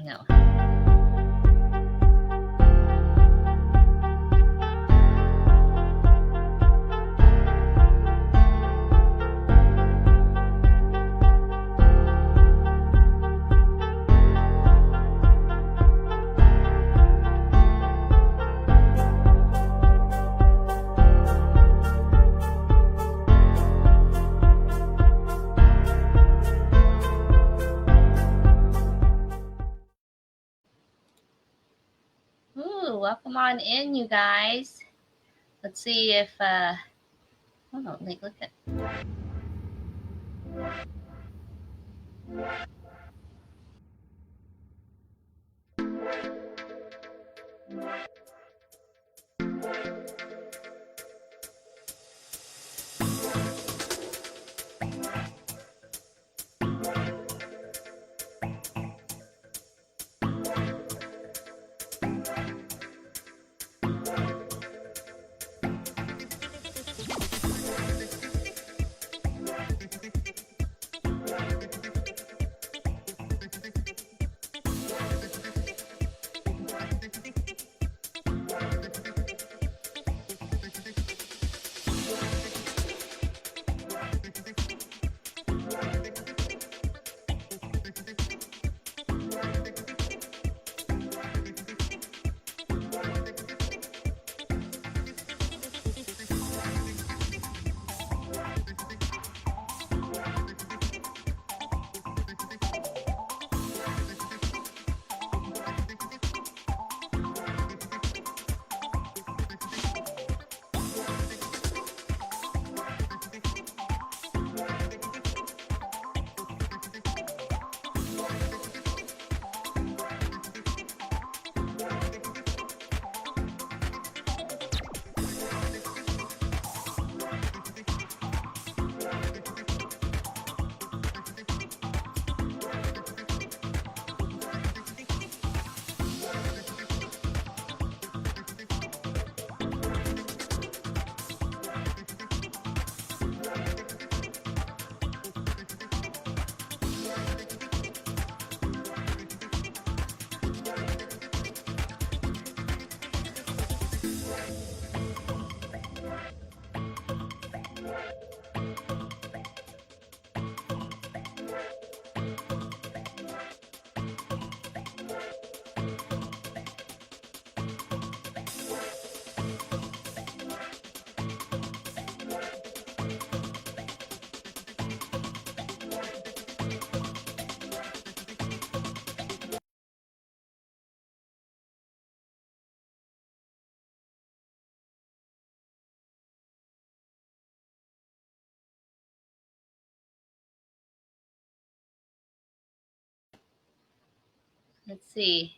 don't know. Welcome on in, you guys. Let's see if oh, like look at. Let's see.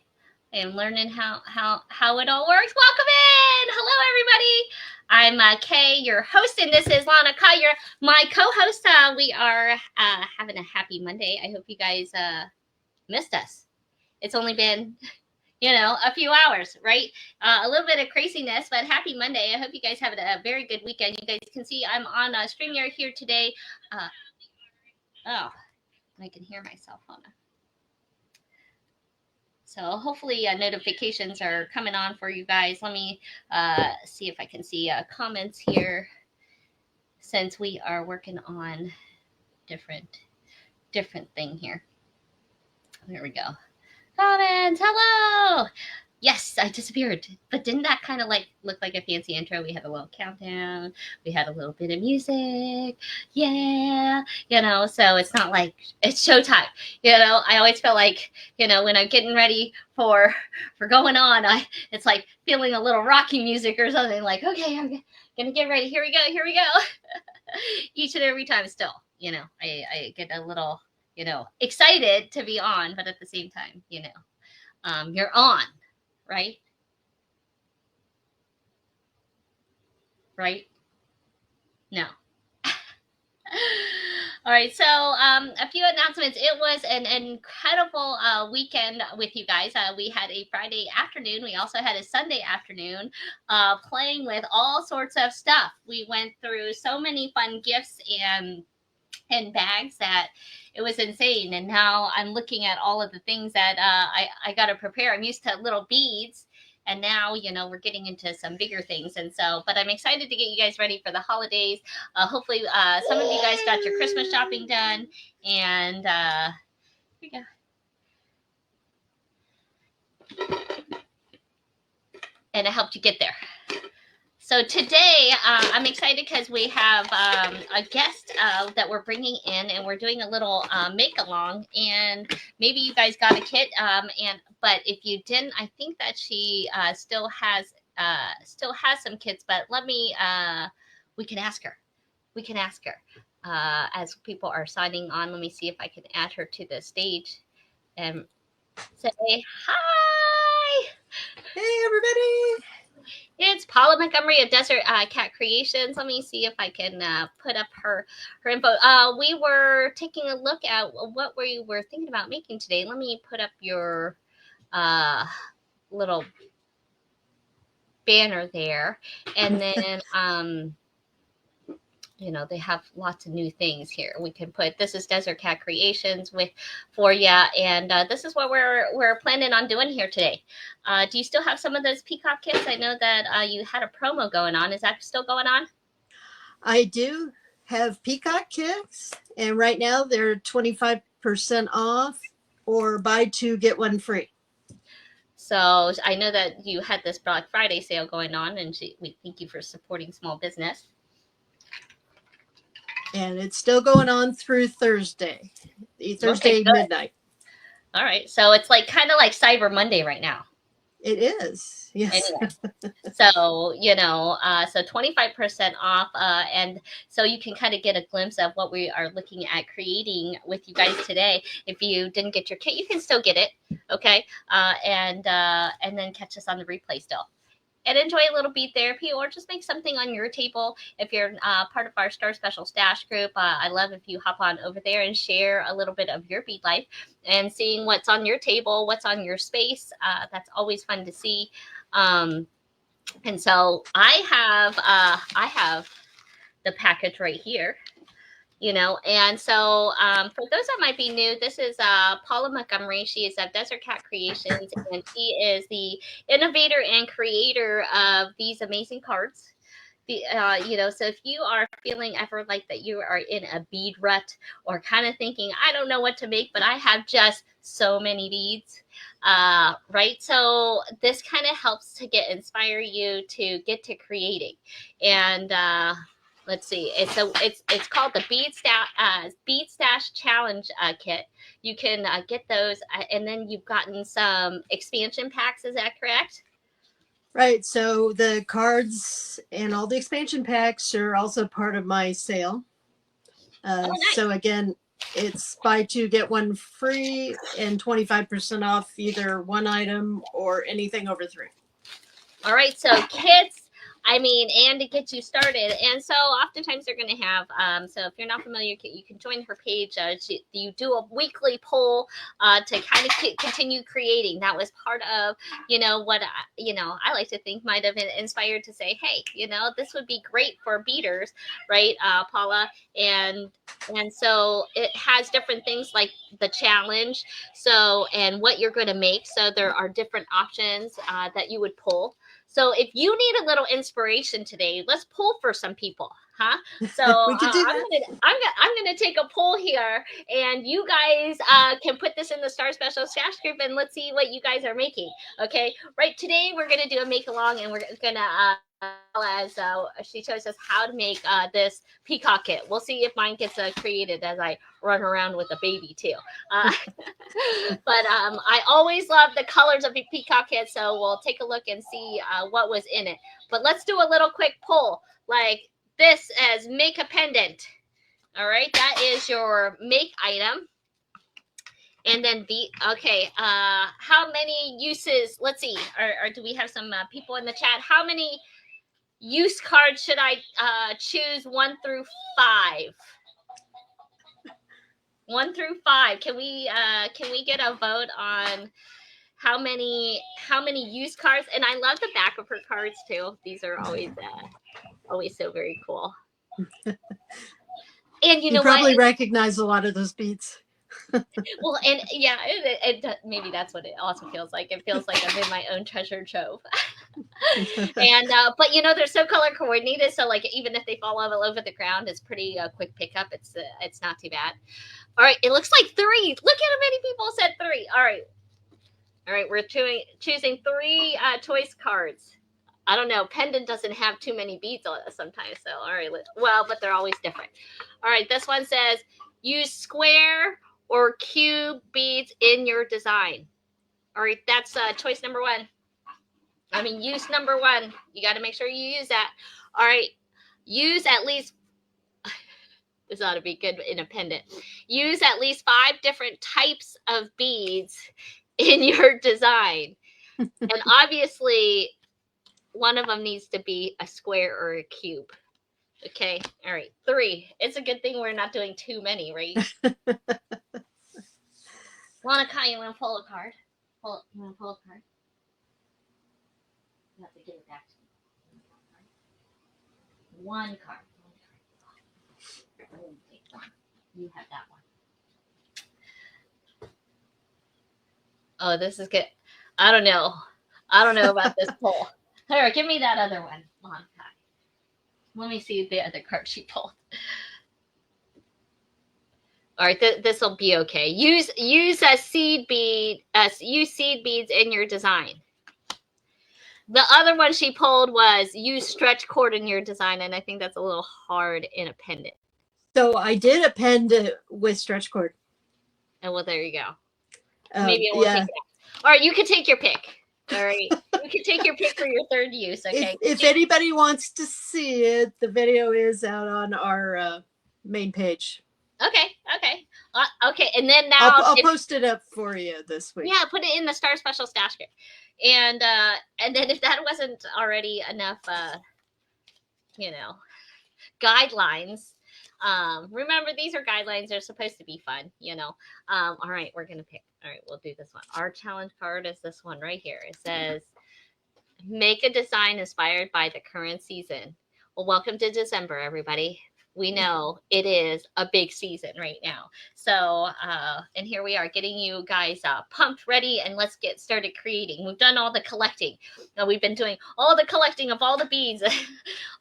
I am learning how it all works. Welcome in. Hello, everybody. I'm Kay, your host, and this is Lana Collier, my co-host. We are having a happy Monday. I hope you guys missed us. It's only been, a few hours, right? A little bit of craziness, but happy Monday. I hope you guys have a very good weekend. You guys can see I'm on StreamYard here today. I can hear myself on it. So hopefully notifications are coming on for you guys. Let me see if I can see comments here, since we are working on different thing here. There we go. Comments. Hello. Yes, I disappeared. But didn't that kind of look like a fancy intro? We had a little countdown. We had a little bit of music. Yeah. So it's not like it's showtime. I always feel like, when I'm getting ready for going on, it's like feeling a little rocking music or something, like, okay, I'm going to get ready. Here we go. Each and every time still, I get a little, excited to be on, but at the same time, you're on. Right? No. All right. So a few announcements. It was an incredible weekend with you guys. We had a Friday afternoon. We also had a Sunday afternoon playing with all sorts of stuff. We went through so many fun gifts and and bags that it was insane. And now I'm looking at all of the things that I got to prepare. I'm used to little beads. And now, we're getting into some bigger things. And so, but I'm excited to get you guys ready for the holidays. Hopefully, some of you guys got your Christmas shopping done. And here we go. And it helped you get there. So today, I'm excited because we have a guest that we're bringing in, and we're doing a little make-along. And maybe you guys got a kit, but if you didn't, I think that she still has some kits. But we can ask her. We can ask her as people are signing on. Let me see if I can add her to the stage and say hi. Hey, everybody. It's Paula Montgomery of Desert Cat Creations. Let me see if I can put up her info. We were taking a look at what we were thinking about making today. Let me put up your little banner there. And then, they have lots of new things here. We can put, this is Desert Cat Creations for you. And this is what we're planning on doing here today. Do you still have some of those Peacock kits? I know that you had a promo going on. Is that still going on? I do have Peacock kits, and right now they're 25% off or buy two, get one free. So I know that you had this Black Friday sale going on, and we thank you for supporting small business. And it's still going on through Thursday midnight. All right. So it's kind of like Cyber Monday right now. It is. Yes. Anyway, so, so 25% off. And so you can kind of get a glimpse of what we are looking at creating with you guys today. If you didn't get your kit, you can still get it. Okay. And then catch us on the replay still. And enjoy a little bead therapy, or just make something on your table. If you're part of our Star Special Stash group, I love if you hop on over there and share a little bit of your bead life and seeing what's on your table, what's on your space. That's always fun to see. And so I have the package right here. And so for those that might be new, this is Paula Montgomery. She is of Desert Cat Creations, and she is the innovator and creator of these amazing cards. So if you are feeling ever like that you are in a bead rut, or kind of thinking, I don't know what to make, but I have just so many beads, right? So this kind of helps to inspire you to get to creating. And let's see. It's called the Bead Stash Challenge Kit. You can get those, and then you've gotten some expansion packs. Is that correct? Right. So the cards and all the expansion packs are also part of my sale. Nice. So again, it's buy two, get one free, and 25% off either one item or anything over three. All right. So kits. And to get you started. And so oftentimes they're going to have, so if you're not familiar, you can join her page. You do a weekly poll to kind of continue creating. That was part of, what, I like to think might have been inspired to say, hey, this would be great for beaders, right, Paula? And so it has different things like the challenge. So, and what you're going to make. So there are different options that you would pull. So if you need a little inspiration today, let's pull for some people, huh? So we can do that. I'm gonna take a poll here, and you guys can put this in the Star Special Stash group, and let's see what you guys are making. Okay, right? Today we're gonna do a make along, and we're gonna as she shows us how to make this peacock kit. We'll see if mine gets created as I run around with a baby too. But I always love the colors of a peacock kit, so we'll take a look and see what was in it. But let's do a little quick poll, like this as make a pendant. All right, that is your make item. And then how many uses? Let's see, or do we have some people in the chat? How many use cards should I choose 1 through 5? 1 through 5. Can we get a vote on how many use cards? And I love the back of her cards too. These are always so very cool. And you You know what? probably recognize a lot of those beads. Well, and yeah, maybe that's what it also feels like. It feels like I'm in my own treasure trove. And but you know, they're so color coordinated, so like even if they fall all over the ground, it's pretty quick pickup. It's not too bad. All right, it looks like 3. Look at how many people said 3. All right, we're choosing 3 choice cards. I don't know. Pendant doesn't have too many beads on it sometimes. So, all right. Well, but they're always different. All right. This one says use square or cube beads in your design. All right. That's choice number 1. I mean, use number 1. You got to make sure you use that. All right. Use at least, this ought to be good in a pendant. Use at least 5 different types of beads in your design. And obviously, one of them needs to be a square or a cube. Okay. All right. 3. It's a good thing we're not doing too many, right? Monica, you want to pull a card? You want to pull a card? You have to give it back to me. One card. Take one. You have that one. Oh, this is good. I don't know about this pull. Here, give me that other one, Monica. Let me see the other card she pulled. All right, this will be okay. Use a seed bead. Use seed beads in your design. The other one she pulled was use stretch cord in your design, and I think that's a little hard in a pendant. So I did a pendant with stretch cord. And well, there you go. Maybe it won't take that. All right, you can take your pick. All right, you can take your pick for your 3rd use. Okay. If anybody wants to see it, the video is out on our main page. Okay. Okay. And then now I'll post it up for you this week. Yeah, put it in the Star Special stash kit. And then if that wasn't already enough, guidelines. Remember, these are guidelines. They're supposed to be fun, all right, we're gonna pick. All right, we'll do this one. Our challenge card is this one right here. It says make a design inspired by the current season. Well, welcome to December, everybody. We know it is a big season right now. So, and here we are getting you guys pumped, ready, and let's get started creating. We've done all the collecting. We've been doing all the collecting of all the beads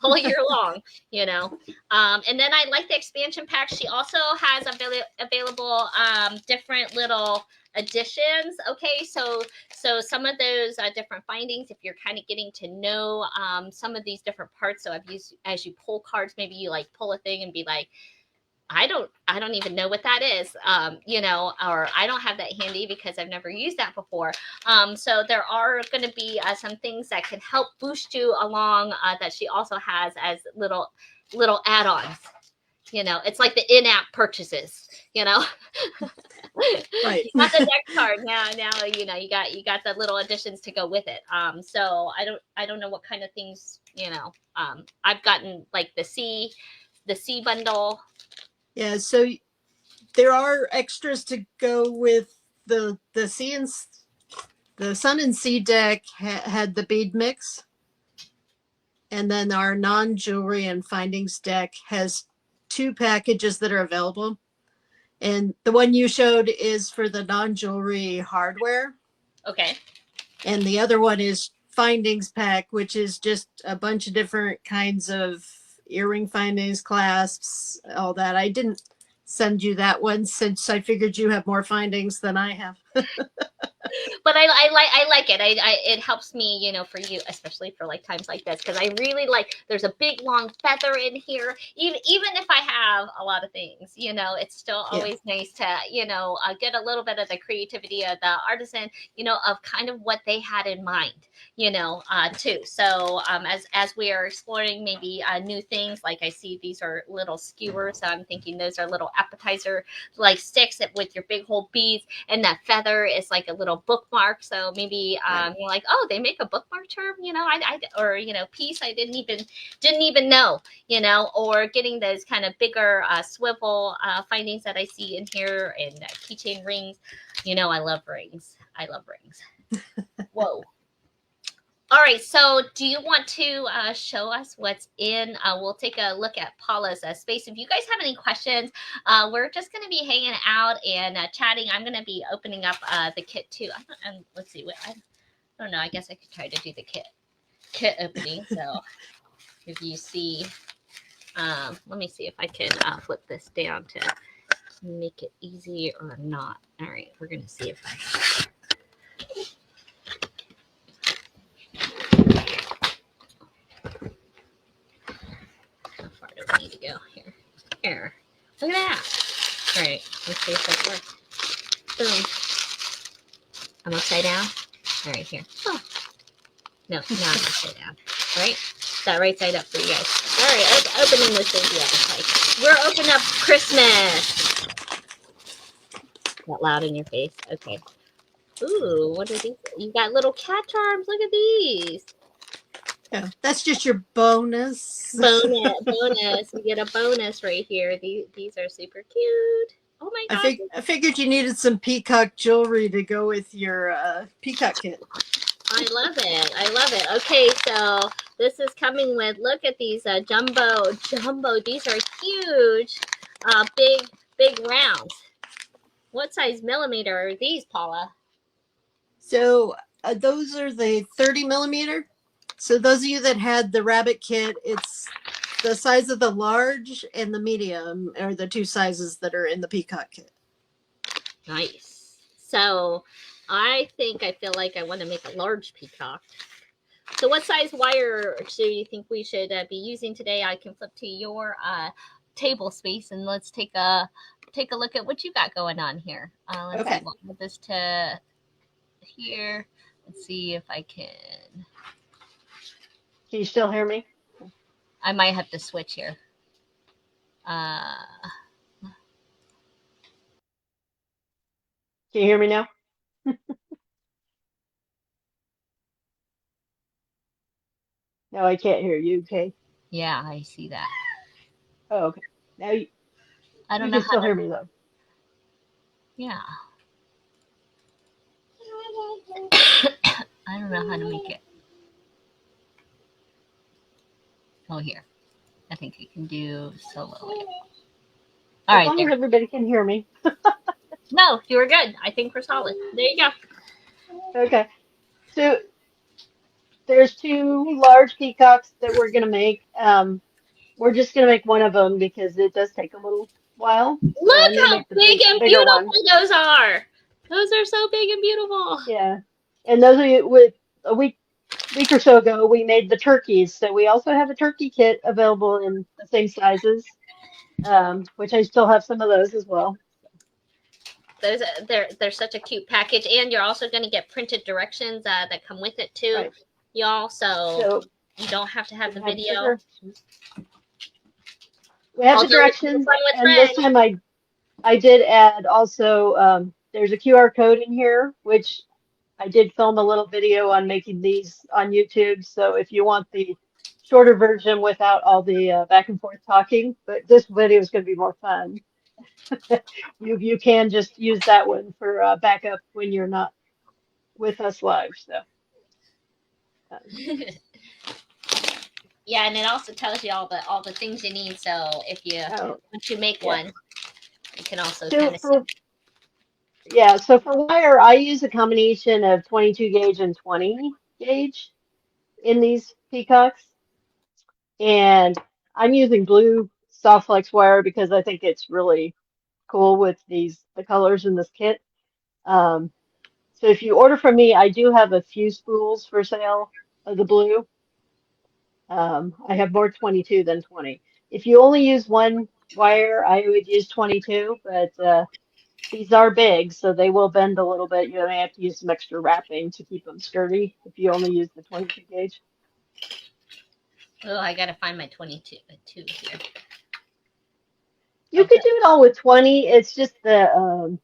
all year long, And then I like the expansion pack. She also has available different little additions. Okay, so some of those different findings, if you're kind of getting to know some of these different parts, so I've used, as you pull cards, maybe you like pull a thing and be like, I don't even know what that is, or I don't have that handy because I've never used that before. So there are going to be some things that can help boost you along that she also has as little add-ons. It's like the in-app purchases, Right. Not the deck card. Now, you got the little additions to go with it. So I don't know what kind of things, I've gotten like the C bundle. Yeah. So there are extras to go with the C and the Sun and Sea deck had the bead mix. And then our non-jewelry and findings deck has 2 packages that are available. And the one you showed is for the non-jewelry hardware. Okay. And the other one is findings pack, which is just a bunch of different kinds of earring findings, clasps, all that. I didn't send you that one since I figured you have more findings than I have. But I like it. It helps me, for you, especially for like times like this, because I really like. There's a big long feather in here. Even if I have a lot of things, it's still always nice to get a little bit of the creativity of the artisan, of kind of what they had in mind, too. So as we are exploring maybe new things, like I see these are little skewers, so I'm thinking those are little appetizer like sticks with your big whole beads, and that feather is like a little bookmark. So maybe you're like, oh, they make a bookmark term, or piece I didn't even know, or getting those kind of bigger swivel findings that I see in here, and keychain rings. I love rings. Whoa. All right, so do you want to show us what's in? We'll take a look at Paula's space. If you guys have any questions, we're just going to be hanging out and chatting. I'm going to be opening up the kit too. Let's see, I don't know. I guess I could try to do the kit opening. So if you see, let me see if I can flip this down to make it easy or not. All right, we're going to see if I. How far do we need to go here? Here. Look at that. All right. Let's see if that works. Boom. I'm upside down. All right, here. Oh. No, now I'm upside down. All right. That right side up for you guys. All right. Opening with Cynthia. Like, we're opening up Christmas. That loud in your face. Okay. Ooh, what are these? You got little cat charms. Look at these. Yeah, that's just your bonus. Bonus. We get a bonus right here. These are super cute. Oh my god. I figured you needed some Peacock jewelry to go with your Peacock kit. I love it. I love it. Okay, so this is coming with, look at these jumbo. These are huge, big rounds. What size millimeter are these, Paula? So those are the 30 millimeter. So those of you that had the rabbit kit, it's the size of the large and the medium are the two sizes that are in the Peacock kit. Nice. So I feel like I want to make a large peacock. So what size wire do you think we should be using today? I can flip to your table space and let's take a look at what you got going on here. Let's see, we'll move this to here. Let's see if I can. Can you still hear me? I might have to switch here. Can you hear me now? No, I can't hear you, okay? Yeah, I see that. Oh, okay. Now I don't you know can still hear me though. Yeah. I don't know how to make it. Oh, here. I think you can do solo. All right, as long as everybody can hear me. No, you were good. I think we're solid. There you go. Okay. So there's two large peacocks that we're gonna make. We're just gonna make one of them because it does take a little while. So I Look may how make the big and bigger one. beautiful those are. Those are so big and beautiful. Yeah. And those are with a week or so ago we made the turkeys. So we also have a turkey kit available in the same sizes. Which I still have some of those as well. They're such a cute package, and you're also going to get printed directions that come with it too, Right. y'all. So you don't have to have the video. We have the directions, and this time I did add also. There's a QR code in here, which I did film a little video on making these on YouTube. So if you want the shorter version without all the back and forth talking, but this video is going to be more fun. You can just use that one for backup when you're not with us live. So. Yeah, and it also tells you all the things you need. So if you once you make one, you can also kind of see. Yeah, so for wire, I use a combination of 22 gauge and 20 gauge in these peacocks. And I'm using blue soft flex wire because I think it's really cool with the colors in this kit. So if you order from me, I do have a few spools for sale of the blue. I have more 22 than 20. If you only use one wire, I would use 22, but these are big, so they will bend a little bit. You may have to use some extra wrapping to keep them sturdy if you only use the 22 gauge. Oh, I gotta find my 22 here. You could do it all with 20. It's just the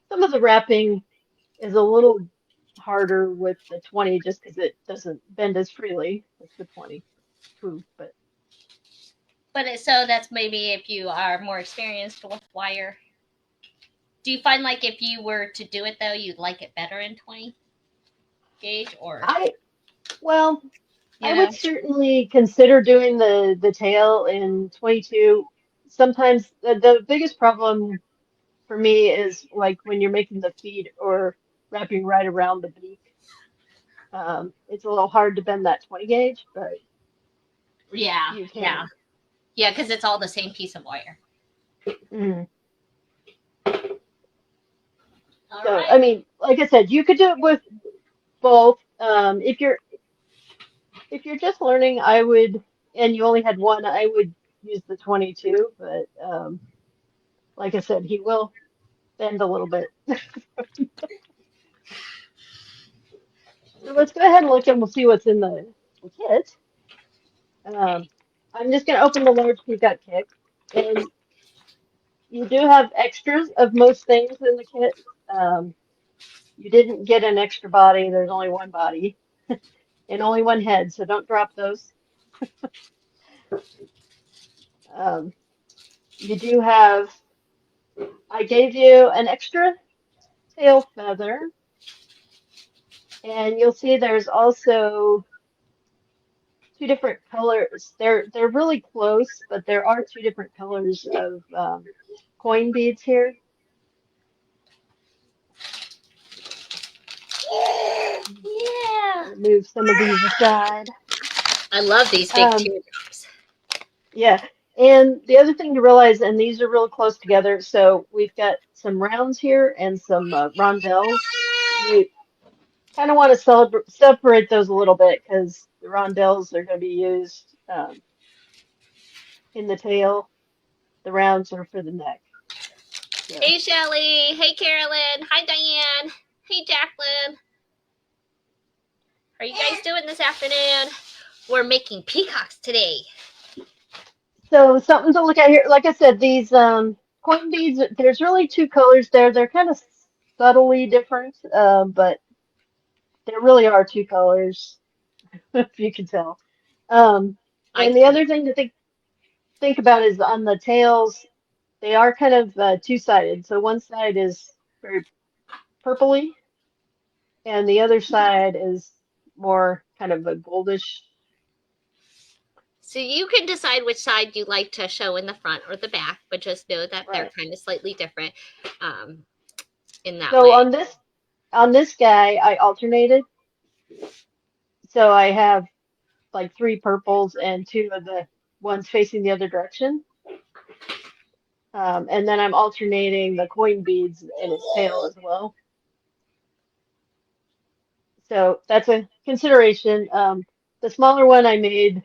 some of the wrapping is a little harder with the 20 just because it doesn't bend as freely as the 22. But so that's maybe if you are more experienced with wire. Do you find like if you were to do it though, you'd like it better in 20 gauge or? Well, I Yeah. would certainly consider doing the tail in 22. Sometimes the biggest problem for me is like when you're making the feet or wrapping right around the beak. It's a little hard to bend that 20 gauge, but Yeah. you Yeah. can. Yeah, because it's all the same piece of wire. Mm. All So, right. I mean, like I said, you could do it with both. If you're just learning, I would, and you only had one, I would use the 22. But like I said, he will bend a little bit. So let's go ahead and look and we'll see what's in the kit. Um, I'm just going to open the large Peacock kit, and you do have extras of most things in the kit. Um, you didn't get an extra body. There's only one body and only one head, so don't drop those. Um, you do have, I gave you an extra tail feather, and you'll see there's also two different colors. They're really close, but there are two different colors of coin beads here. Yeah. Move some of these aside. I love these big Um, teardrops. yeah, and the other thing to realize, and these are real close together, so we've got some rounds here and some rondelles. You kind of want to separate those a little bit because the rondelles are going to be used in the tail. The rounds are for the neck. So, Hey, Shelly. Hey, Carolyn. Hi, Diane. Hey, Jacqueline. How are you guys doing this afternoon? We're making peacocks today. so something to look at here. Like I said, these coin beads, there's really two colors there. They're kind of subtly different, but there really are two colors, if you can tell. Um, I and the can. other thing to think about is on the tails, they are kind of two-sided. So one side is very purpley, and the other side is more kind of a goldish. So you can decide which side you like to show in the front or the back, but just know that they're Right. kind of slightly different um, in that So way. on this guy, I alternated. So I have like three purples and two of the ones facing the other direction. And then I'm alternating the coin beads in his tail as well. So that's a consideration. The smaller one I made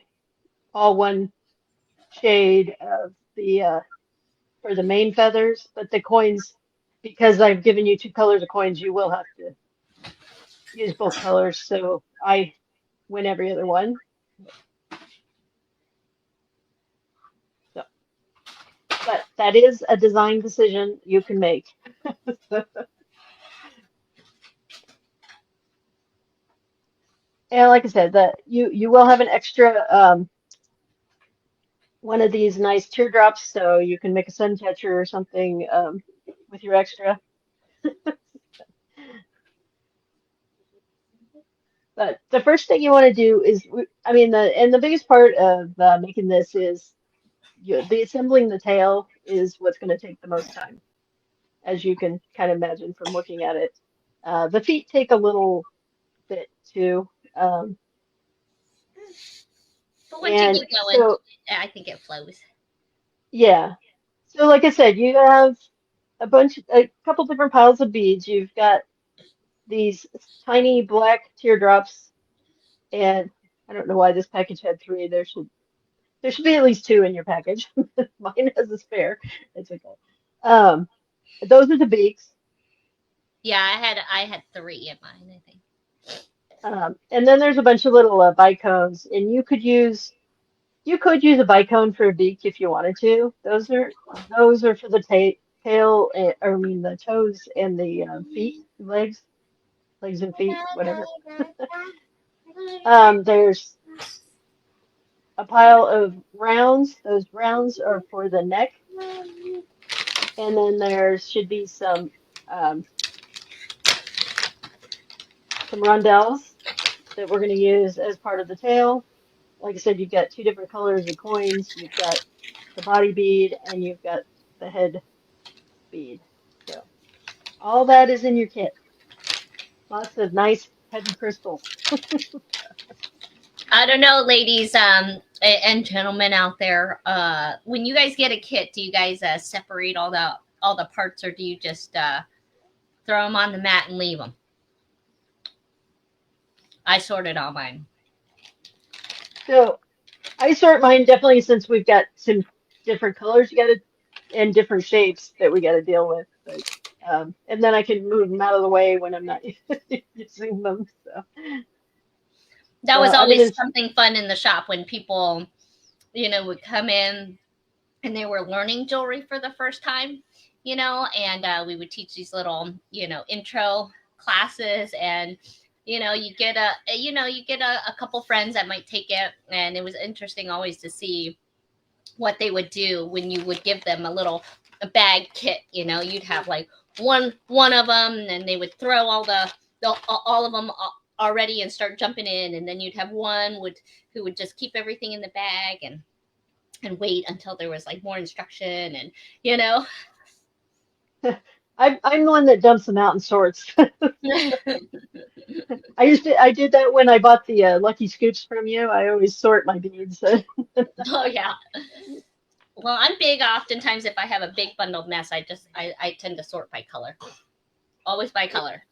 all one shade of the for the main feathers, but the coins, because I've given you two colors of coins, you will have to use both colors. So I win every other one. So, but that is a design decision you can make. And like I said, that you will have an extra one of these nice teardrops, so you can make a sun catcher or something with your extra. But the first thing you want to do is, I mean, the biggest part of making this is the assembling the tail is what's going to take the most time, as you can kind of imagine from looking at it. The feet take a little bit too. Um, But once you and get going, so, I think it flows. yeah. So like I said, you have a couple different piles of beads. You've got these tiny black teardrops, and I don't know why this package had three. There should be at least two in your package. Mine has a spare. It's okay. Um, those are the beaks. Yeah, I had three in mine, I think. And then there's a bunch of little bicones, and you could use a bicone for a beak if you wanted to. Those are for the tail, or I mean the toes and the feet, legs and feet, whatever. There's a pile of rounds. Those rounds are for the neck, and then there should be um, some rondelles. that we're going to use as part of the tail. Like I said, you've got two different colors of coins. You've got the body bead and you've got the head bead. So all that is in your kit. Lots of nice heavy crystals. I don't know, ladies, and gentlemen out there. When you guys get a kit, do you guys separate all the parts, or do you just throw them on the mat and leave them? I sorted all mine. So I sort mine definitely since we've got some different colors you got to and different shapes that we got to deal with. But and then I can move them out of the way when I'm not using them. That So was I'm always gonna. something fun in the shop when people, would come in and they were learning jewelry for the first time, and we would teach these little, intro classes, and you get a couple friends that might take it, and it was interesting always to see what they would do when you would give them a bag kit. You'd have like one of them, and they would throw all of them already and start jumping in, and then you'd have one who would just keep everything in the bag and wait until there was like more instruction, and you know I'm the one that dumps them out and sorts. I did that when I bought the Lucky Scoops from you. I always sort my beads. Oh yeah. Well, I'm big. Oftentimes, if I have a big bundled mess, I tend to sort by color. Always by color.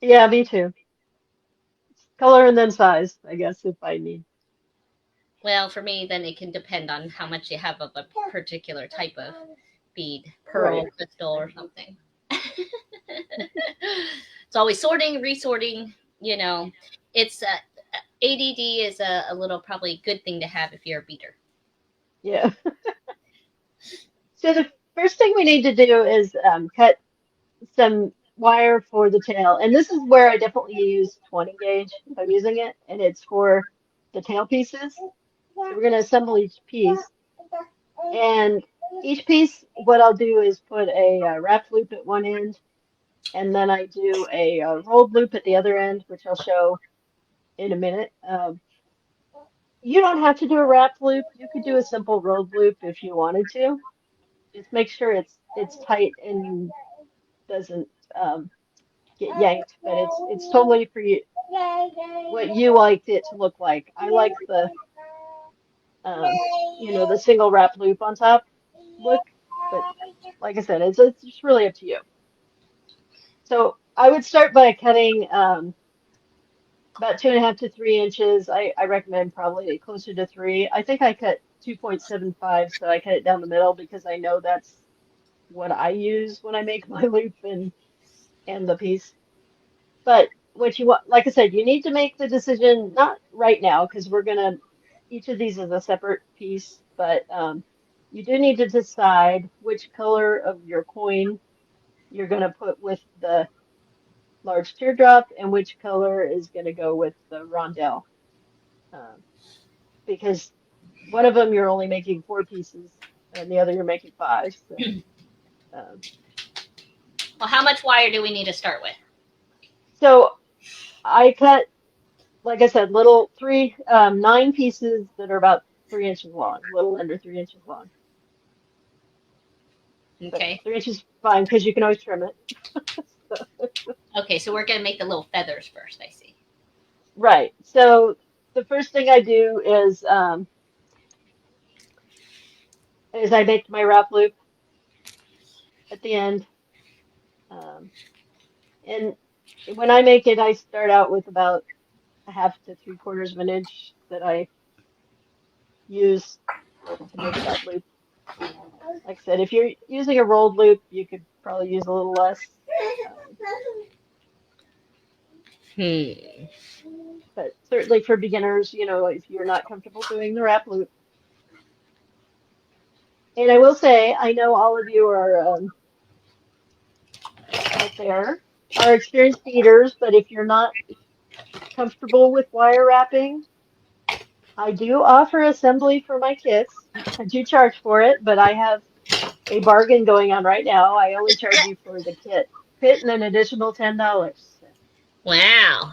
Yeah, me too. Color and then size, I guess, if I need. Well, for me, then it can depend on how much you have of a particular type of bead, pearl, Right. crystal, or something. It's always sorting, resorting. It's ADD is a little probably good thing to have if you're a beater. Yeah. So the first thing we need to do is cut some wire for the tail. And this is where I definitely use 20 gauge if I'm using it, and it's for the tail pieces. So we're going to assemble each piece. And each piece, what I'll do is put a wrap loop at one end, and then I do a rolled loop at the other end, which I'll show in a minute. You don't have to do a wrap loop. You could do a simple rolled loop if you wanted to. Just make sure it's tight and doesn't get yanked, but it's totally for you what you liked it to look like. I like the the single wrap loop on top look, but like I said, it's just really up to you. So I would start by cutting about 2.5 to 3 inches. I recommend probably closer to three. I think I cut 2.75, so I cut it down the middle because I know that's what I use when I make my loop and the piece. But what you want, like I said, you need to make the decision not right now because we're gonna each of these is a separate piece, but you do need to decide which color of your coin you're gonna put with the large teardrop and which color is gonna go with the rondelle. Um, because one of them you're only making four pieces and the other you're making five. Um, Well, how much wire do we need to start with? so I cut like I said, little nine pieces that are about 3 inches long, a little under 3 inches long. But Okay. 3 inches fine because you can always trim it. Okay, so we're gonna make the little feathers first. I see. Right. So the first thing I do is I make my wrap loop at the end. Um, and when I make it, I start out with about a half to 3/4 of an inch that I use to make that loop. Like I said, if you're using a rolled loop, you could probably use a little less. Um, Hmm. but certainly for beginners, if you're not comfortable doing the wrap loop. And I will say, I know all of you are out there are experienced beaters, but if you're not comfortable with wire wrapping, I do offer assembly for my kits. I do charge for it, but I have a bargain going on right now. I only charge you for the kit and an additional $10. Wow.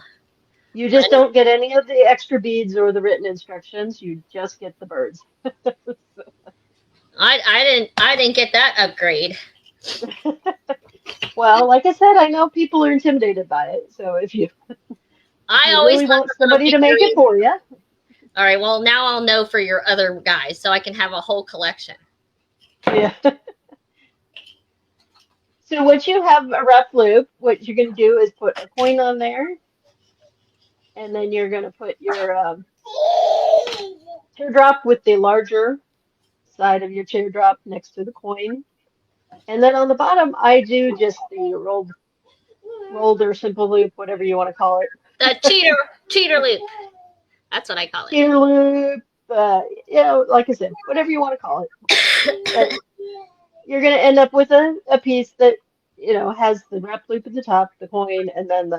You just don't get any of the extra beads or the written instructions. You just get the birds. I didn't get that upgrade. Well, like I said, I know people are intimidated by it. So if I you always really thought want the little somebody to make it figurines. for you, All right, well now I'll know for your other guys, so I can have a whole collection. yeah. So once you have a wrap loop, what you're going to do is put a coin on there, and then you're going to put your teardrop with the larger side of your teardrop next to the coin. And then on the bottom, I do just the rolled or simple loop, whatever you want to call it. The cheater loop. That's what I call it. Cheater loop, like I said, whatever you want to call it. But you're going to end up with a piece that, has the wrap loop at the top, the coin, and then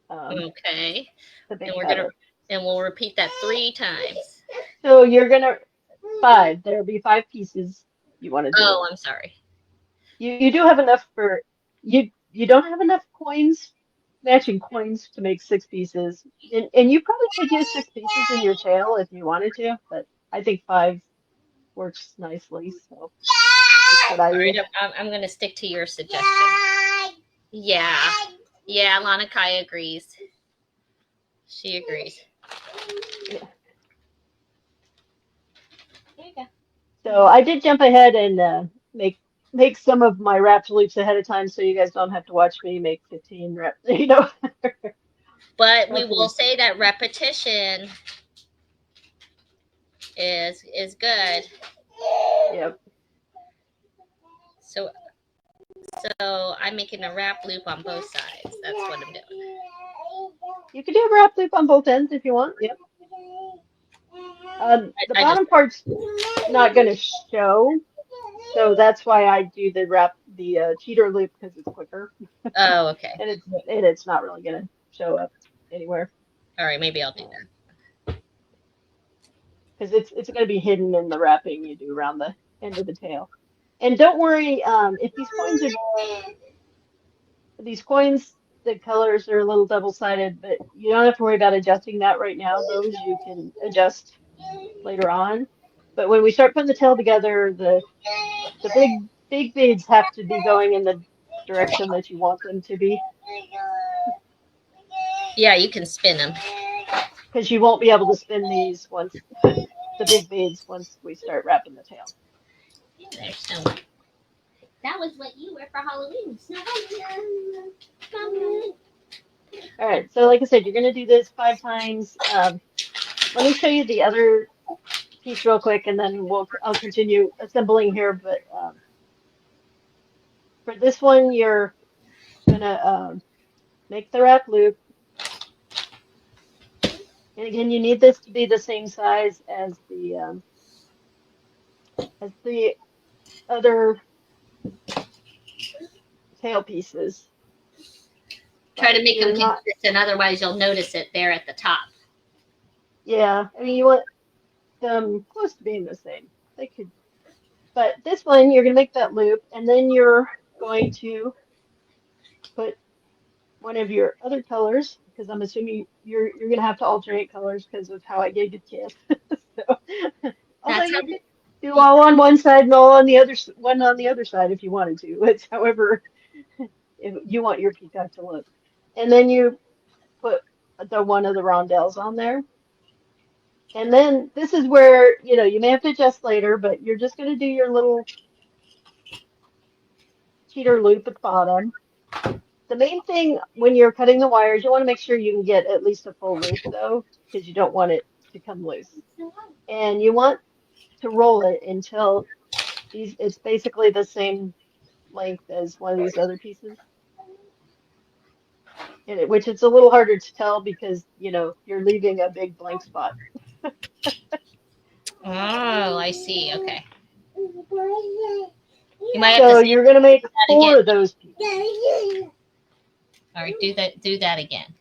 Okay. the big And feather. we'll repeat that 3 times. So you're going to, there'll be 5 pieces you want to do. Oh, I'm sorry. You do have enough you don't have enough matching coins to make 6 pieces. And you probably could use 6 pieces in your tail if you wanted to, but I think 5 works nicely, so that's what I All right, use. I'm going to stick to your suggestion. Yeah. Yeah, Lana Kai agrees. She agrees. Yeah. There you go. So I did jump ahead and make some of my wrapped loops ahead of time so you guys don't have to watch me make 15 wrap, But we wrap will loops. say that repetition is good. Yep. So I'm making a wrap loop on both sides. That's what I'm doing. You can do a wrap loop on both ends if you want. Yep. The I just bottom part's not going to show, so that's why I do the cheater loop because it's quicker Oh, okay. and it's not really going to show up anywhere All right, maybe I'll do that. because it's going to be hidden in the wrapping you do around the end of the tail. And don't worry, if these coins, the colors are a little double-sided, but you don't have to worry about adjusting that right now. Those you can adjust later on. But when we start putting the tail together, the big beads have to be going in the direction that you want them to be. Yeah, you can spin them. Because you won't be able to spin these the big beads once we start wrapping the tail. There's some. That was what you wear for Halloween. All right, so like I said, you're going to do this 5 times. Let me show you the other piece real quick, and then I'll continue assembling here. But for this one, you're going to make the wrap loop. And again, you need this to be the same size as the other tail pieces. Try But to make them you're not, consistent, otherwise you'll notice it there at the top. yeah, I mean, you want them close to being the same. They could, but this one, you're going to make that loop, and then you're going to put one of your other colors, because I'm assuming you're going to have to alternate colors because of how I gave you the kit. So, although That's how you could do all on one side and all on the one on the other side if you wanted to. It's however if you want your peacock to look. And then you put one of the rondelles on there. And then this is where, you may have to adjust later, but you're just going to do your little cheater loop at the bottom. The main thing when you're cutting the wires, you want to make sure you can get at least a full loop though, because you don't want it to come loose. And you want to roll it until it's basically the same length as one of these other pieces. Which it's a little harder to tell because, you're leaving a big blank spot. Oh, I see. Okay. You might have to So say you're going to make that 4 again. of those pieces. All right, do that again.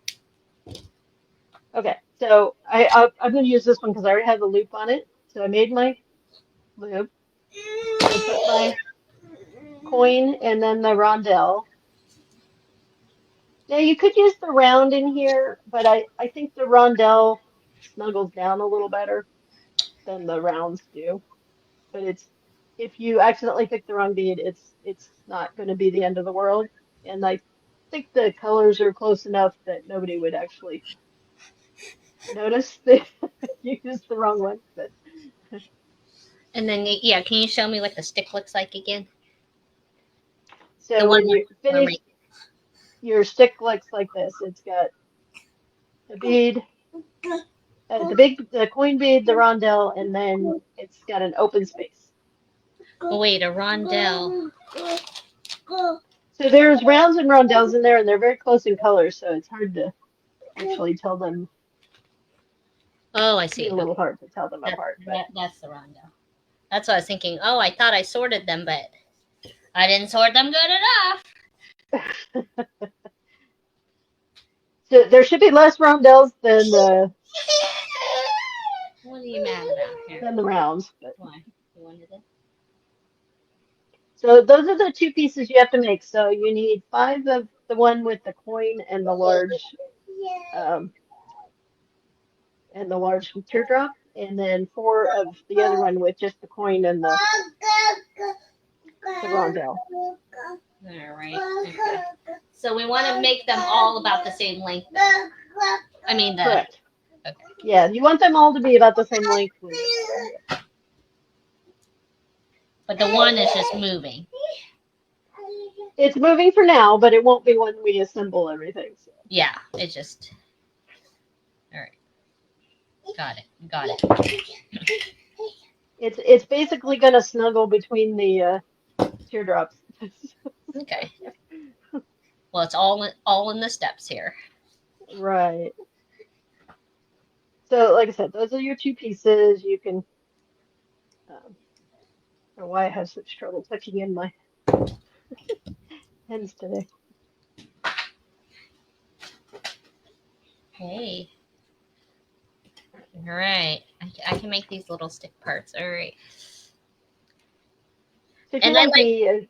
Okay, so I'm going to use this one because I already have the loop on it. So I made my loop. I put my coin and then the rondelle. Now you could use the round in here, but I think the rondelle snuggles down a little better than the rounds do. But it's if you accidentally pick the wrong bead, it's not going to be the end of the world. And I think the colors are close enough that nobody would actually notice that you used the wrong one. But And then, yeah, can you show me what the stick looks like again? The so one when you we're finish, making. your stick looks like this. It's got the bead, the coin bead, the rondelle, and then it's got an open space. Oh, wait, a rondelle. So there's rounds and rondelles in there, and they're very close in color, so it's hard to actually tell them. Oh, I It can be see. a little hard to tell them That, apart, but that's the rondelle. That's what I was thinking. Oh, I thought I sorted them, but I didn't sort them good enough. so there should be less rondelles than the What are you mad about here? than the rounds. But Why? You wanted it? so those are the two pieces you have to make. So you need 5 of the one with the coin um, and the large teardrop, and then 4 of the other one with just the coin and the rondelle. All right. Okay. So we want to make them all about the same length. I mean, Correct. Okay. Yeah, you want them all to be about the same length. But the one is just moving. It's moving for now, but it won't be when we assemble everything. So. Yeah, it just. All right. Got it. Got it. It's basically going to snuggle between the teardrops. Okay. Well, it's all in the steps here. Right. So, like I said, those are your two pieces. You can. I don't know why I have such trouble tucking in my pens today. Okay. All right. I can make these little stick parts. All right. So if And you're then, like like, me,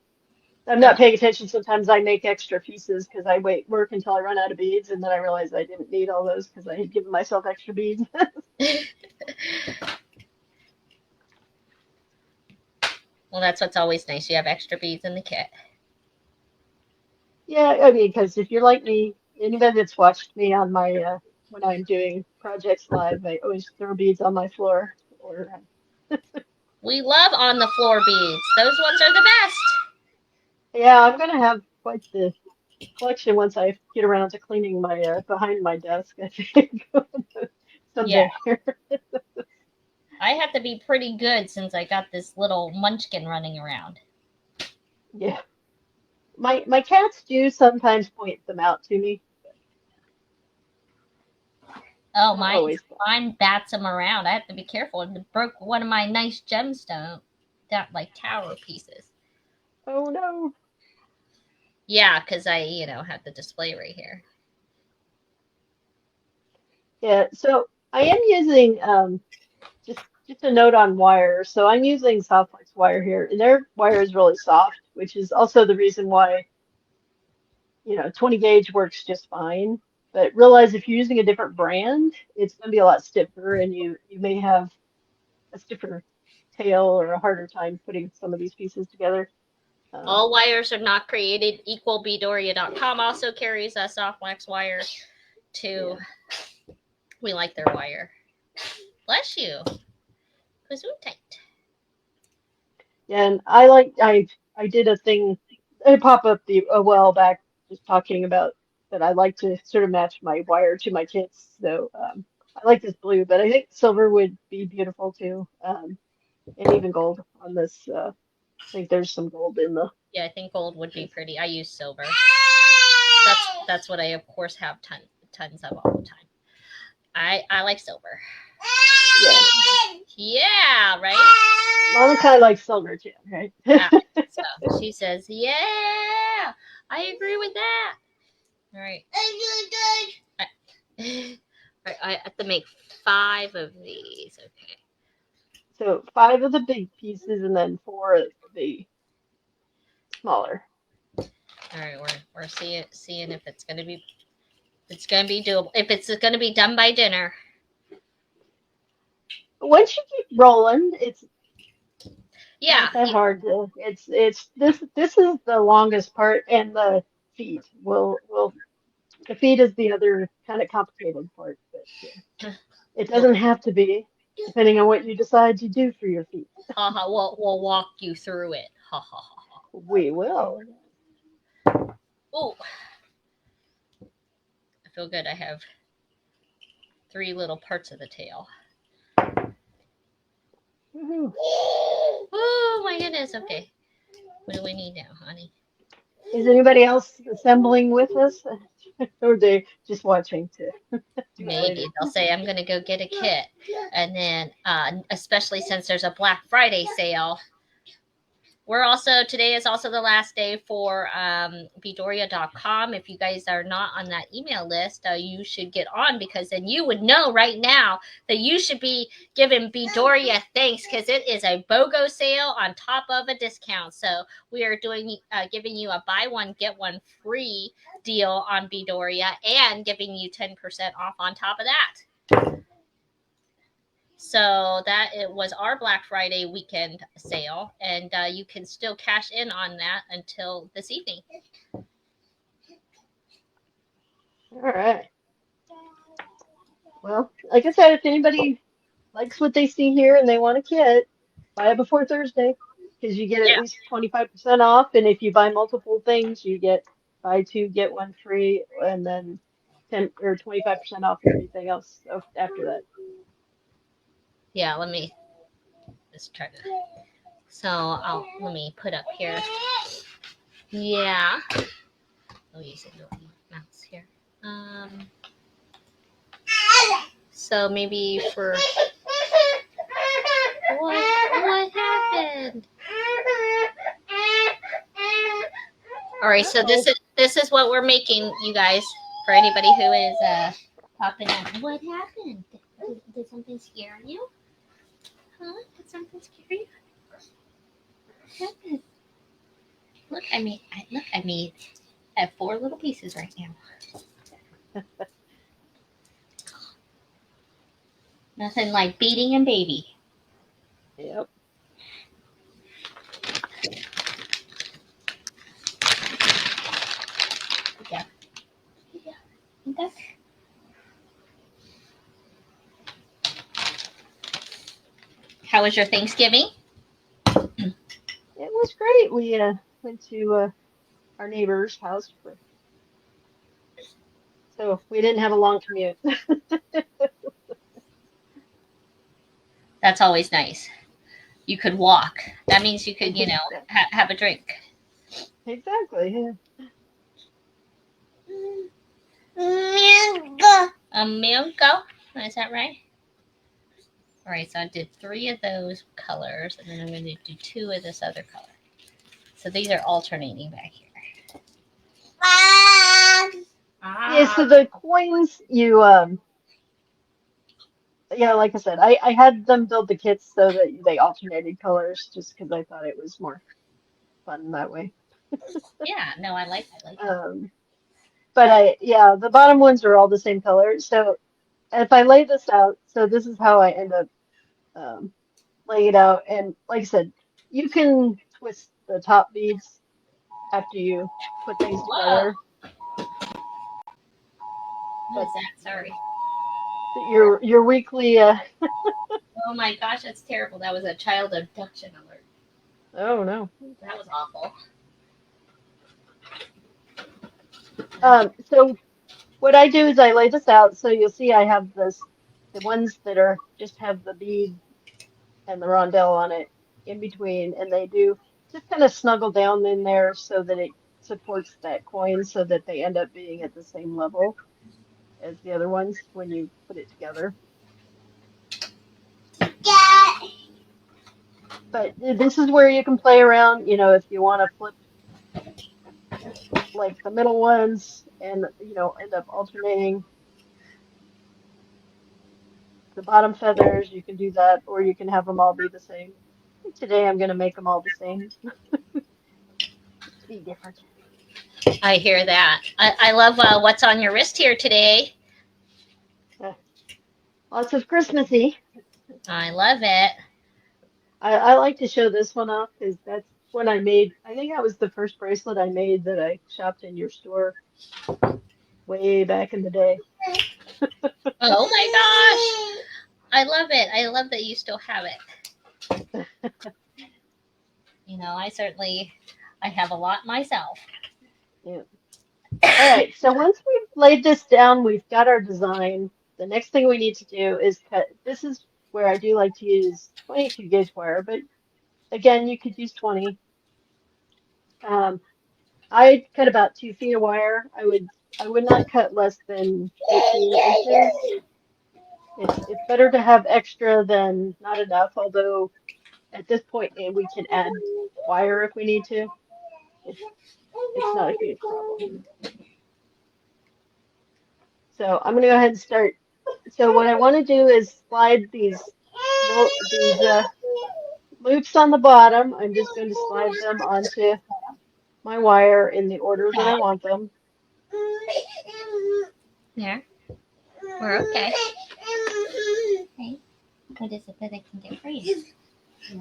I'm not paying attention. Sometimes I make extra pieces because I work until I run out of beads, and then I realize I didn't need all those because I had given myself extra beads. well, that's what's always nice. You have extra beads in the kit. Yeah, I mean, because if you're like me, anybody that's watched me on my when I'm doing projects live, I always throw beads on my floor. Or We love on the floor beads. Those ones are the best. yeah, I'm gonna have quite the collection once I get around to cleaning my behind my desk. I think Yeah. someday. I have to be pretty good since I got this little munchkin running around. Yeah, my cats do sometimes point them out to me. Oh, Not always. mine bats them around. I have to be careful. It broke one of my nice gemstone, that like tower pieces. Oh no. Yeah, because I, have the display right here. Yeah, so I am using just a note on wire. So I'm using Softflex wire here, and their wire is really soft, which is also the reason why 20 gauge works just fine. But realize if you're using a different brand, it's going to be a lot stiffer, and you may have a stiffer tail or a harder time putting some of these pieces together. All wires are not created equal. Beadoria.com also carries a soft wax wire too. Yeah. We like their wire. Bless you. Gesundheit. And I did a thing, a pop up a while back, just talking about that I like to sort of match my wire to my kits. So I like this blue, but I think silver would be beautiful too, and even gold on this. I think there's some gold in the. Yeah, I think gold would be pretty. I use silver. That's what I of course have tons of all the time. I like silver. Yeah. Yeah, right? Monica likes silver too, right? Yeah, so she says, yeah, I agree with that. All right. I have to make 5 of these. Okay. So 5 of the big pieces and then 4 of the smaller. All right, We're seeing if it's gonna be doable. If it's gonna be done by dinner. Once you keep rolling, it's Yeah. not that hard to. It's this is the longest part, and the feet will the feet is the other kind of complicated part, but it We'll, doesn't have to be, depending on what you decide to do for your feet. ha ha. We'll walk you through it. Ha ha ha ha. We will. Oh, I feel good. I have 3 little parts of the tail. Woohoo. Oh my goodness. Okay. What do we need now, honey? Is anybody else assembling with us, or they just watching to do it Maybe later? they'll say I'm gonna go get a kit, and then especially since there's a Black Friday sale. Today is also the last day for Bedoria.com. If you guys are not on that email list, you should get on, because then you would know right now that you should be giving Bedoria thanks, because it is a BOGO sale on top of a discount. So we are giving you a buy one get one free deal on Bedoria, and giving you 10% off on top of that. So that it was our Black Friday weekend sale, and you can still cash in on that until this evening. All right. Well, like I said, if anybody likes what they see here and they want a kit, buy it before Thursday, because you get at Yeah, least 25% off, and if you buy multiple things, you get buy two get one free, and then 10 or 25% off everything else after that. yeah. Let me just try to. So let me put up here. Yeah. Oh, you said little mouse here. So maybe for what happened? All right. So Uh-oh. this is what we're making, you guys. For anybody who is popping in. What happened? Did something scare you? Huh? Did something scare you? What happened? Look, I have 4 little pieces right now. Nothing like beating a baby. Yep. Yeah. Yeah. Okay. How was your Thanksgiving? It was great. We went to our neighbor's house so we didn't have a long commute. That's always nice. You could walk. That means you could, have a drink. Exactly. Yeah. A mango. Is that right? All right. So I did 3 of those colors, and then I'm going to do 2 of this other color. So these are alternating back here. Yeah, Ah. so the coins yeah, like I said, I had them build the kits so that they alternated colors just because I thought it was more fun that way. Yeah. No, I like that. Um, but yeah, the bottom ones are all the same color. So if I lay this out, so this is how I end up laying it out. And like I said, you can twist the top beads after you put things Whoa. together, What is but that? Sorry. your weekly Oh my gosh, that's terrible. That was a child abduction alert. oh no. That was awful. So what I do is I lay this out so you'll see I have the ones that are just have the bead and the rondelle on it in between, and they do just kind of snuggle down in there so that it supports that coin so that they end up being at the same level as the other ones when you put it together. But this is where you can play around, if you want to flip like the middle ones and end up alternating the bottom feathers, you can do that, or you can have them all be the same. Today I'm going to make them all the same to be different. I hear that. I love what's on your wrist here today. Uh, Lots of Christmassy. I love it. I like to show this one off because that's when I made, I think that was the first bracelet I made that I shopped in your store way back in the day. Oh my gosh. I love it. I love that you still have it. I certainly I have a lot myself. Yeah. All right, so once we've laid this down, we've got our design. The next thing we need to do is cut. This is where I do like to use 22 gauge wire, but again, you could use 20. Um, I cut about 2 feet of wire. I would not cut less than 18 inches. It's better to have extra than not enough, although at this point we can add wire if we need to. It's it's not a huge problem. So I'm gonna go ahead and start. So what I want to do is slide these loops on the bottom. I'm just going to slide them onto my wire in the order that I want them. There. We're okay. Okay. What is it that I can get for you? Yeah.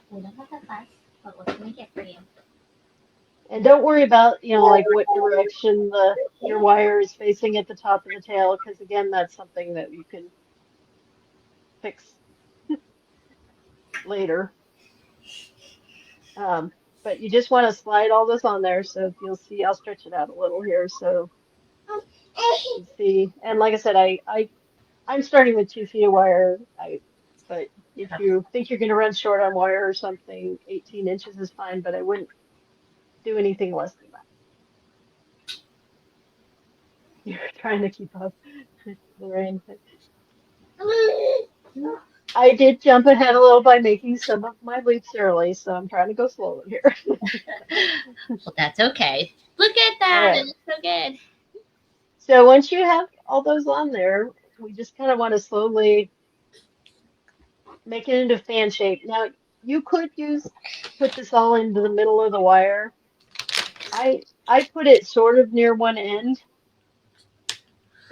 We don't have that much, but what can we get for you? And don't worry about, like what direction your wire is facing at the top of the tail, because again, that's something that you can fix later. Um, but you just want to slide all this on there. So if you'll see, I'll stretch it out a little here so you can see. And like I said, I'm starting with 2 feet of wire. But if you think you're going to run short on wire or something, 18 inches is fine, but I wouldn't do anything less than that. You're trying to keep up the rain. I did jump ahead a little by making some of my loops early, so I'm trying to go slowly here. Well, that's okay. Look at All that. It right. looks so good. So once you have all those on there, we just kind of want to slowly make it into fan shape. Now, you could put this all into the middle of the wire. I put it sort of near one end,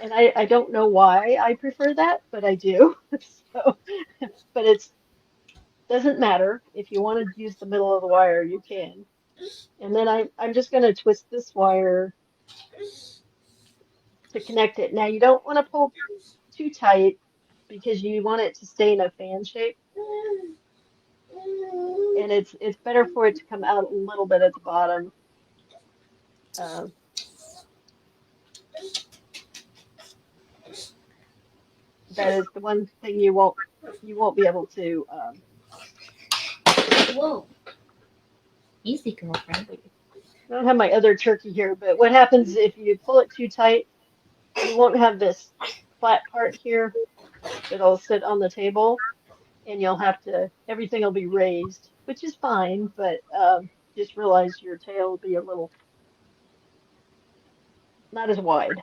and I don't know why I prefer that, but I do. So, but it's doesn't matter. If you want to use the middle of the wire, you can. And then I'm just going to twist this wire to connect it. Now, you don't want to pull too tight because you want it to stay in a fan shape. And it's better for it to come out a little bit at the bottom. Uh, that is the one thing you won't be able to. Whoa. Easy, girlfriend. I don't have my other turkey here, but what happens if you pull it too tight? You won't have this flat part here that'll sit on the table, and everything will be raised, which is fine, but just realize your tail will be a little not as wide.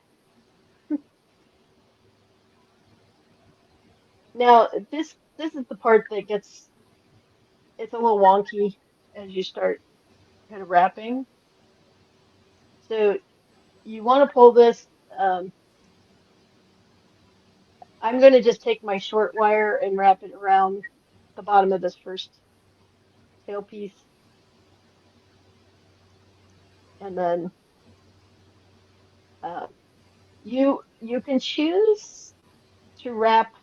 Now, this is the part that it's a little wonky as you start kind of wrapping. So you want to pull this. Um, I'm going to just take my short wire and wrap it around the bottom of this first tail piece, and then uh, you can choose to wrap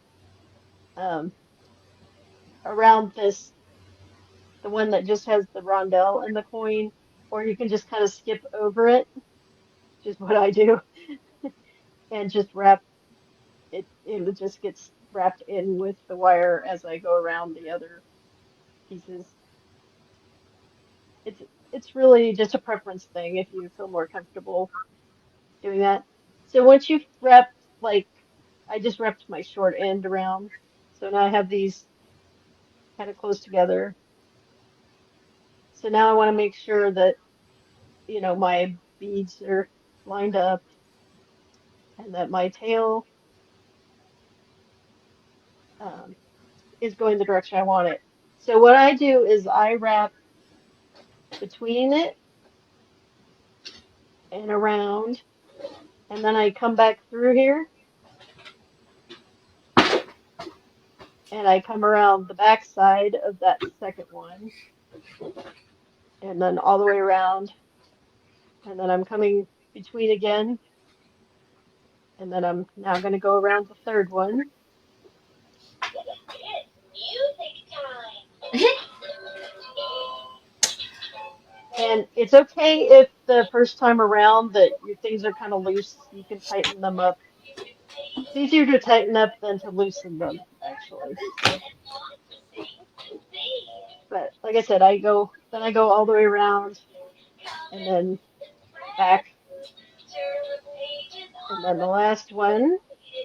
um, around the one that just has the rondelle and the coin, or you can just kind of skip over it, which is what I do, and just wrap it. It just gets wrapped in with the wire as I go around the other pieces. It's it's really just a preference thing if you feel more comfortable doing that. So once you've wrapped, like I just wrapped my short end around, so now I have these kind of close together. So now I want to make sure that my beads are lined up and that my tail um, is going the direction I want it. So what I do is I wrap between it and around, and then I come back through here, and I come around the back side of that second one, and then all the way around, and then I'm coming between again, and then I'm now going to go around the third one. And it's okay if the first time around that your things are kind of loose, you can tighten them up. It's easier to tighten up than to loosen them, actually. So, but like I said, I go all the way around and then back, and then the last one,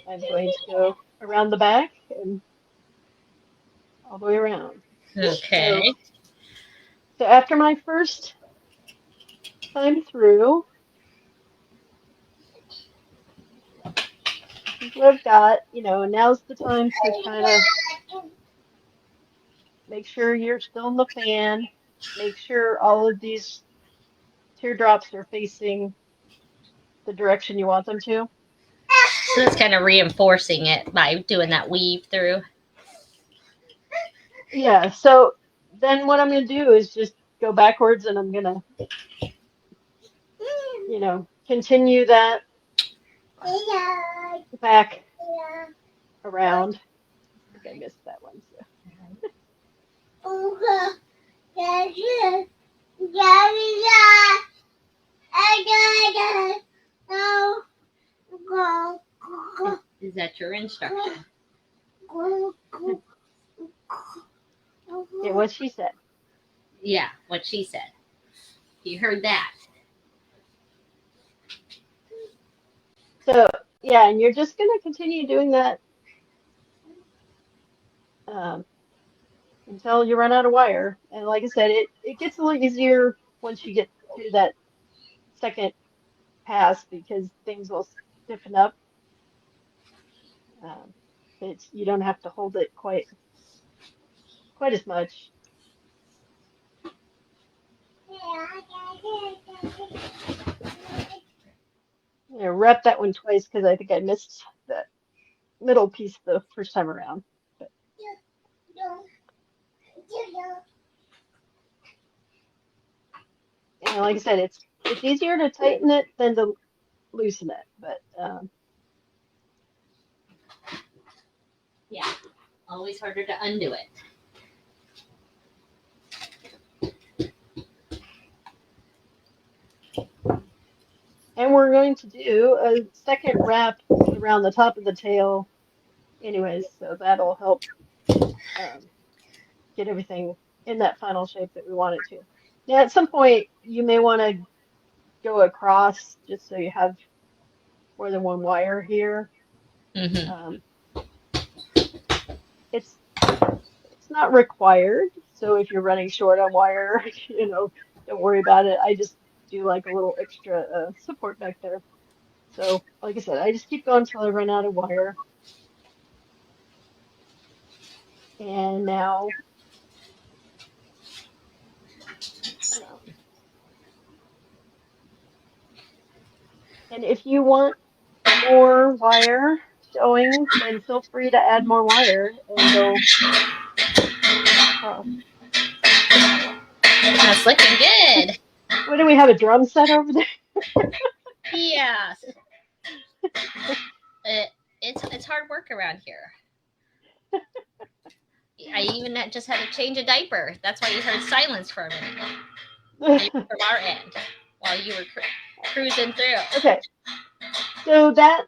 I'm going to go around the back and all the way around. Okay. So after my first time through, this is what I've got. Now's the time to kind of make sure you're still in the fan. Make sure all of these teardrops are facing the direction you want them to. So that's kind of reinforcing it by doing that weave through. Yeah, so then what I'm going to do is just go backwards, and I'm going to, continue that back around. I think I missed that one. Is that your instruction? Yeah, what she said. Yeah, what she said. You heard that. So, yeah, and you're just going to continue doing that until you run out of wire. And like I said, it gets a little easier once you get to that second pass because things will stiffen up. Um, you don't have to hold it quite as much. Wrap that one twice because I think I missed that middle piece the first time around. But, like I said, it's easier to tighten it than to loosen it. But Yeah, always harder to undo it. and we're going to do a second wrap around the top of the tail, anyways. So that'll help get everything in that final shape that we want it to. Now, at some point, you may want to go across just so you have more than one wire here. Mm-hmm. It's not required, so if you're running short on wire, don't worry about it. I just do like a little extra support back there. So, like I said, I just keep going until I run out of wire. And now, and if you want more wire showing, then feel free to add more wire and go across. That's looking good. What do we have, a drum set over there? Yes. It's hard work around here. I even just had to change a diaper. That's why you heard silence for a minute from our end while you were cruising through. Okay, so that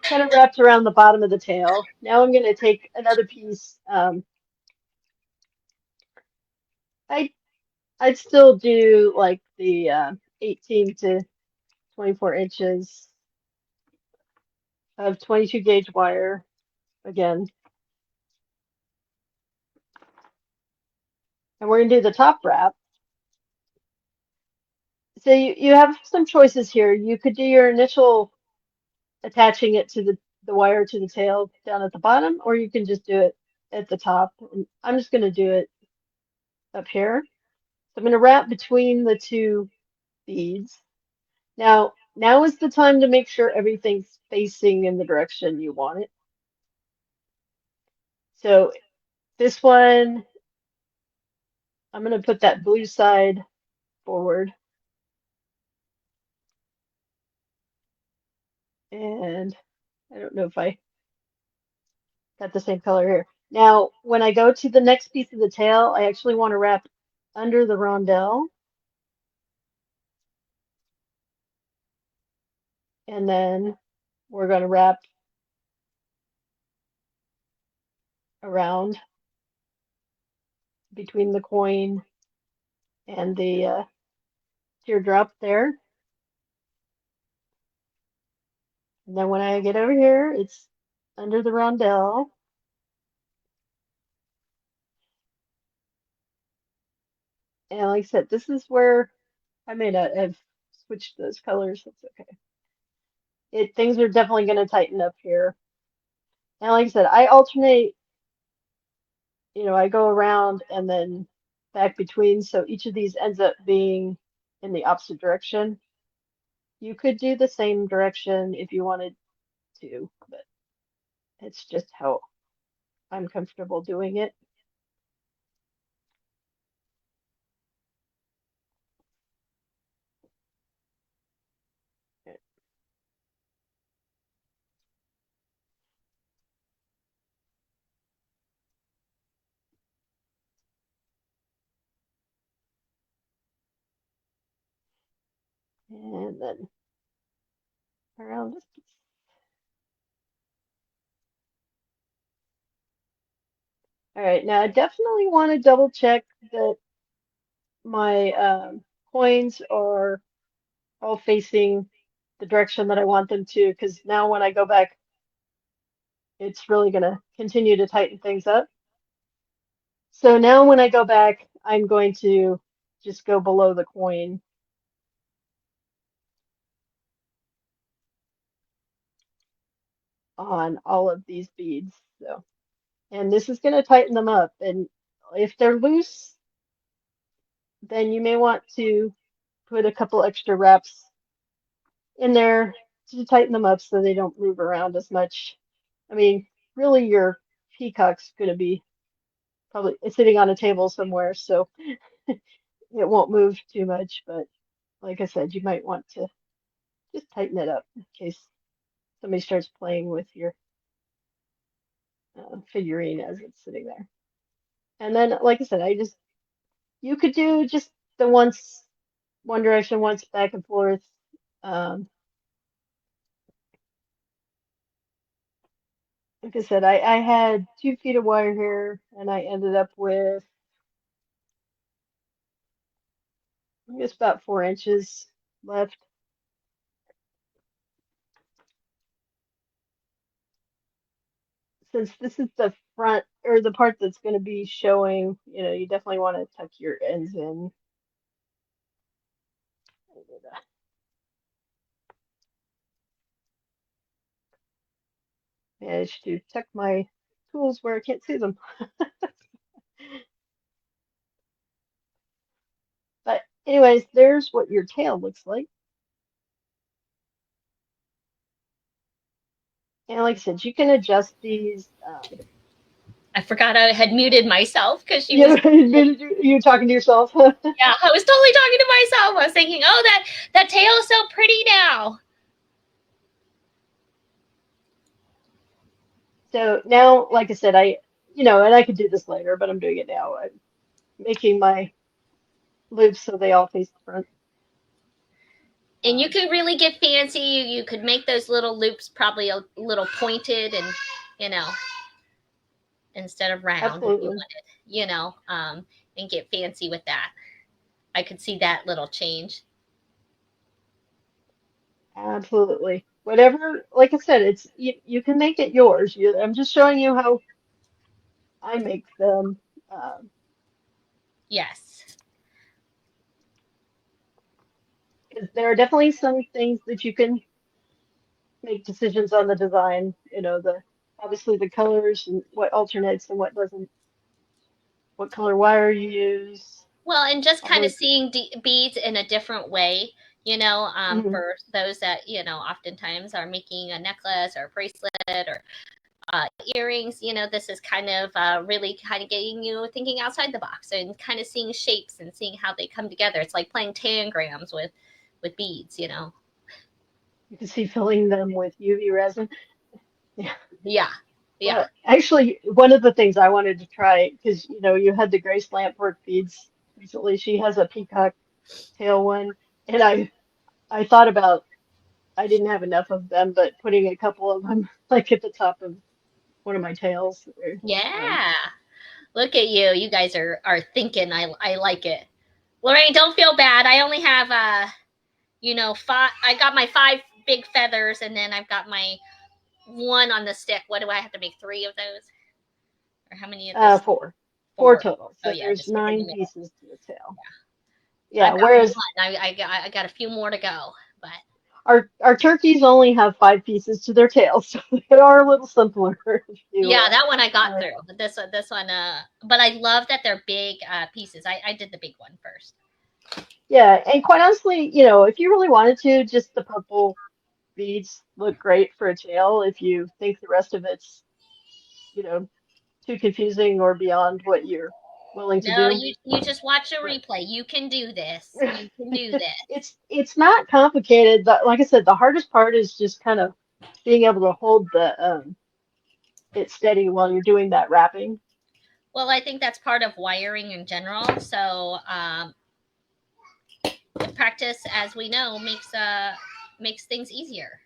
kind of wrapped around the bottom of the tail. Now I'm going to take another piece. I'd still do like the 18 to 24 inches of 22 gauge wire again. And we're going to do the top wrap. So you have some choices here. You could do your initial attaching it to the wire to the tail down at the bottom, or you can just do it at the top. And I'm just going to do it up here. So I'm going to wrap between the two beads. Now is the time to make sure everything's facing in the direction you want it. So this one, I'm going to put that blue side forward. And I don't know if I got the same color here. Now, when I go to the next piece of the tail, I actually want to wrap under the rondelle. And then we're going to wrap around between the coin and the teardrop there. And then when I get over here, it's under the rondelle. And like I said, this is where I may not have switched those colors. That's okay. Things are definitely going to tighten up here. And like I said, I alternate, I go around and then back between. So each of these ends up being in the opposite direction. You could do the same direction if you wanted to, but it's just how I'm comfortable doing it. And then around this piece. All right, now I definitely want to double check that my coins are all facing the direction that I want them to, because now when I go back, it's really going to continue to tighten things up. So now when I go back, I'm going to just go below the coin. On all of these beads. So, and this is going to tighten them up. And if they're loose, then you may want to put a couple extra wraps in there to tighten them up so they don't move around as much. I mean, really, your peacock's going to be probably sitting on a table somewhere, so it won't move too much. But like I said, you might want to just tighten it up in case somebody starts playing with your figurine as it's sitting there. And then, like I said, you could do just the one direction, once back and forth. Um, like I said, I had 2 feet of wire here, and I ended up with, I guess, about 4 inches left. Since this is the front or the part that's going to be showing, you definitely want to tuck your ends in. Managed to tuck my tools where I can't see them. But anyways, there's what your tail looks like. And like I said, you can adjust these. I forgot I had muted myself because she You was. you talking to yourself? Yeah, I was totally talking to myself. I was thinking, oh, that tail is so pretty now. So now, like I said, and I could do this later, but I'm doing it now. I'm making my loops so they all face the front. And you could really get fancy. You could make those little loops probably a little pointed and, instead of round Absolutely. if you wanted, and get fancy with that. I could see that little change. Absolutely. Whatever, like I said, it's you can make it yours. I'm just showing you how I make them. Yes. There are definitely some things that you can make decisions on the design. Obviously the colors and what alternates and what doesn't, what color wire you use. Well, and just kind of seeing beads in a different way, Mhm. for those that, oftentimes are making a necklace or a bracelet or earrings. This is kind of really kind of getting you thinking outside the box and kind of seeing shapes and seeing how they come together. It's like playing tangrams with beads. You can see filling them with UV resin. Yeah. Yeah, yeah, Well, actually, one of the things I wanted to try, because you had the Grace Lampwork beads recently. She has a peacock tail one, and I thought about I didn't have enough of them, but putting a couple of them like at the top of one of my tails. yeah. Look at you. You guys are thinking. I like it. Lorraine, don't feel bad. I only have five. I got my five big feathers, and then I've got my one on the stick. What do I have to make? Three of those, or how many of this? Four, four Four. total. Oh So yeah, there's just stick in the 9 middle. pieces to the tail. I've Yeah, got whereas one. I got a few more to go, but our turkeys only have 5 pieces to their tails, so they are a little simpler if you yeah, that one I got uh, through. But this one, but I love that they're big pieces. I did the big one first. yeah, and quite honestly, if you really wanted to, just the purple beads look great for a tail if you think the rest of it's, you know, too confusing or beyond what you're willing to No, do. you just watch a But replay. You can do this. You can do this. it's not complicated. Like I said, the hardest part is just kind of being able to hold the it steady while you're doing that wrapping. Well, I think that's part of wiring in general. So practice, as we know, makes things easier.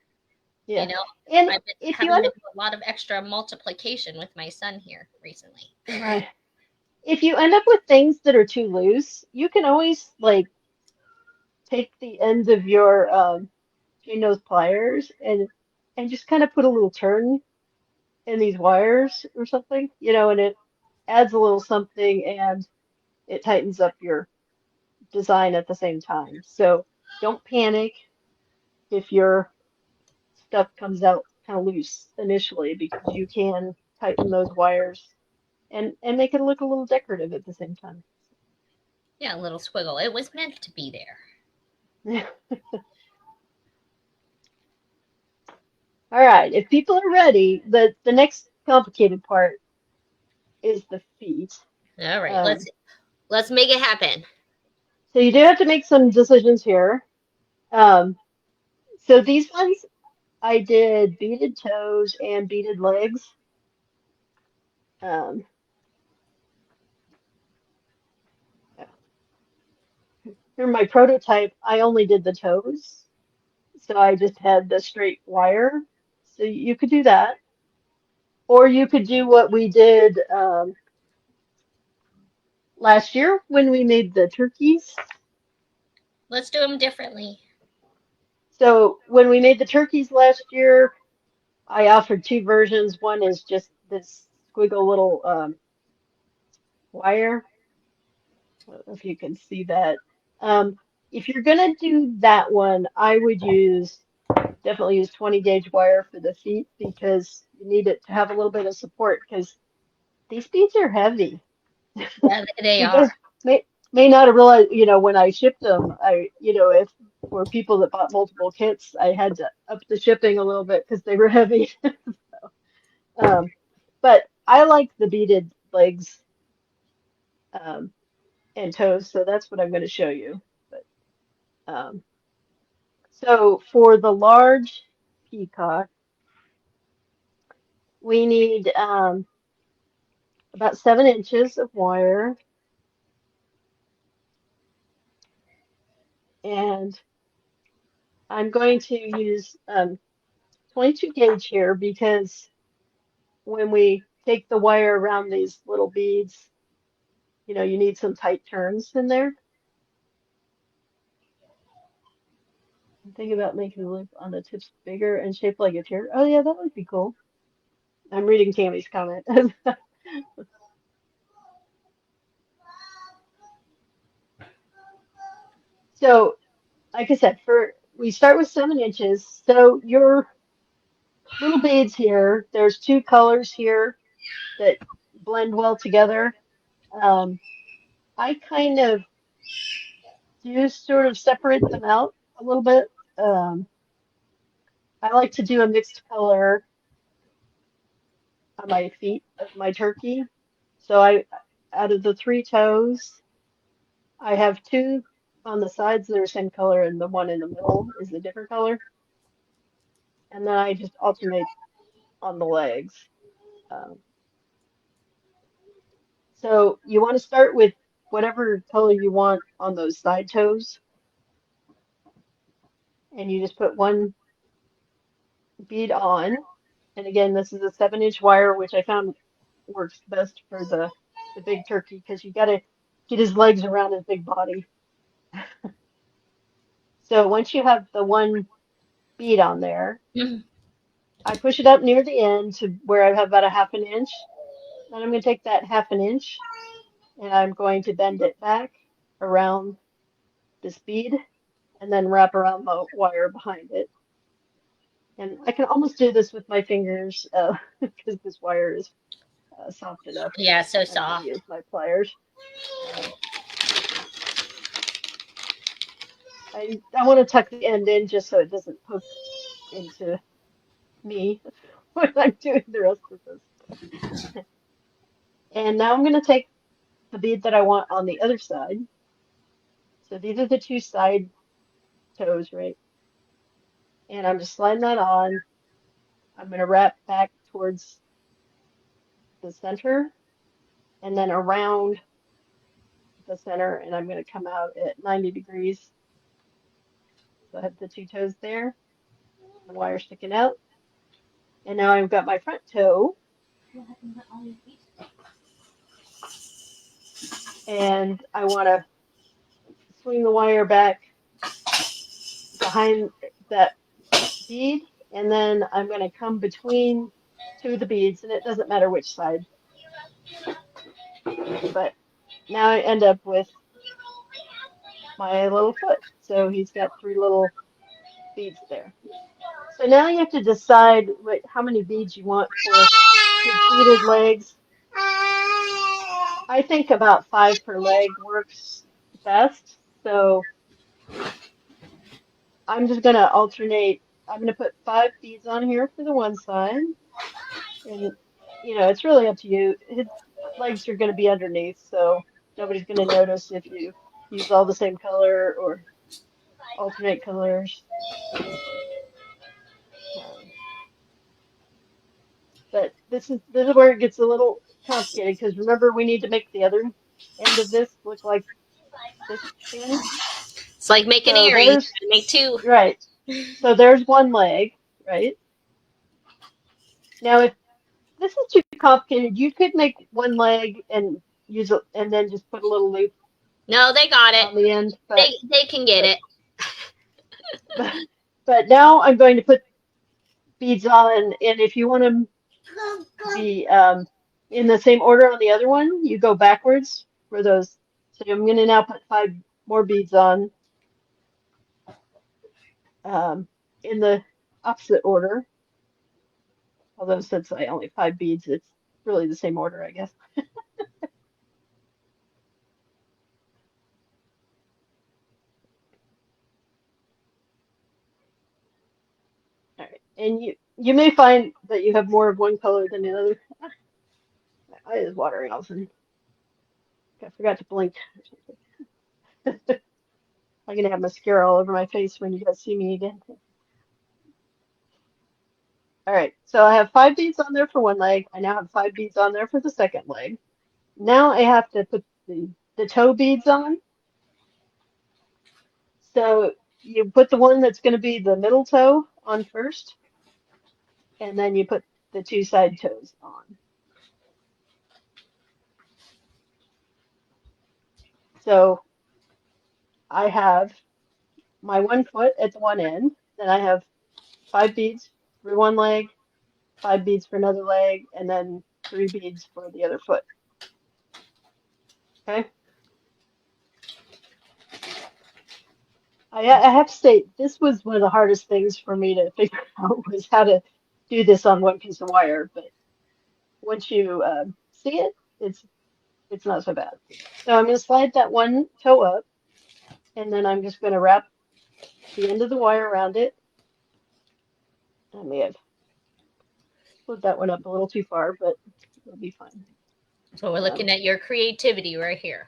You Yeah. know, And I've been if you having end to do a lot of extra multiplication with my son here recently. right, if you end up with things that are too loose, you can always like take the end of your nose pliers and just kind of put a little turn in these wires or something, and it adds a little something and it tightens up your design at the same time. So don't panic if your stuff comes out kind of loose initially because you can tighten those wires and make it look a little decorative at the same time. Yeah, a little squiggle. It was meant to be there. All right, if people are ready, the next complicated part is the feet. All right, let's Um, let's make it happen. so you do have to make some decisions here. Um, so these ones I did beaded toes and beaded legs. Um, for my prototype, I only did the toes, so I just had the straight wire. So you could do that, or you could do what we did last year when we made the turkeys. Let's do them differently. So when we made the turkeys last year, I offered 2 versions. One is just this squiggle little wire. I don't know if you can see that. Um, if you're gonna do that one, I would definitely use 20 gauge wire for the feet because you need it to have a little bit of support because these beads are heavy. Yeah, they You are. guys may not have realized, when I shipped them, if for people that bought multiple kits, I had to up the shipping a little bit because they were heavy. Um, but I like the beaded legs um, and toes, so that's what I'm going to show you. But so for the large peacock, we need about 7 inches of wire, and I'm going to use 22 gauge here because when we take the wire around these little beads, you need some tight turns in there. I'm thinking about making the loop on the tips bigger and shaped like a tear. Oh yeah, that would be cool. I'm reading Tammy's comment. So, like I said, we start with 7 inches. So your little beads here, there's 2 colors here that blend well together. Um, I kind of do sort of separate them out a little bit. I like to do a mixed color on my feet of my turkey. So out of the 3 toes, I have 2 on the sides that are same color, and the one in the middle is a different color. And then I just alternate on the legs. Um, so you want to start with whatever color you want on those side toes, and you just put one bead on. And again, this is a 7-inch wire, which I found works best for the big turkey because you got to get his legs around his big body. So once you have the one bead on there, Mhm. I push it up near the end to where I have about a 1/2 inch. Then I'm going to take that 1/2 inch and I'm going to bend it back around this bead and then wrap around the wire behind it. And I can almost do this with my fingers because this wire is soft enough. Yeah, so I'm going to soft. use my pliers. Um, I want to tuck the end in just so it doesn't poke into me when I'm doing the rest of this. And now I'm going to take the bead that I want on the other side. So these are the 2 side toes, right? And I'm just sliding that on. I'm going to wrap back towards the center and then around the center, and I'm going to come out at 90 degrees. So I have the 2 toes there, the wire sticking out. And now I've got my front toe, and I want to swing the wire back behind that bead, and then I'm going to come between 2 of the beads, and it doesn't matter which side. But now I end up with my little foot. So he's got 3 little beads there. So now you have to decide how many beads you want for his beaded legs. I think about 5 per leg works best. So I'm just going to alternate. I'm going to put 5 beads on here for the one side. And, it's really up to you. His legs are going to be underneath, so nobody's going to notice if you use all the same color or alternate colors. Um, but this is where it gets a little complicated because remember we need to make the other end of this look like this thing. It's like making So earrings. there's Make 2. right. So there's one leg, right? Now if this is too complicated, you could make one leg and use it and then just put a little loop No, they got it. on the end, They can get but it. but but now I'm going to put beads on, and if you want them to be in the same order on the other one, you go backwards for those. So I'm going to now put 5 more beads on in the opposite order. Although since I only 5 beads, it's really the same order, I guess. All right, and you may find that you have more of one color than the other. My eye is watering off, and I forgot to blink. I'm gonna have mascara all over my face when you guys see me again. All right, so I have 5 beads on there for one leg. I now have 5 beads on there for the second leg. Now I have to put the toe beads on. So you put the one that's going to be the middle toe on first, and then you put the 2 side toes on. So I have my one foot at the one end, then I have 5 beads for one leg, 5 beads for another leg, and then 3 beads for the other foot. Okay. I have to say, this was one of the hardest things for me to figure out was how to do this on one piece of wire. But once you see it, it's not so bad. So I'm going to slide that one toe up, and then I'm just going to wrap the end of the wire around it. I may have put that one up a little too far, but it'll be fine. So we're looking at your creativity right here.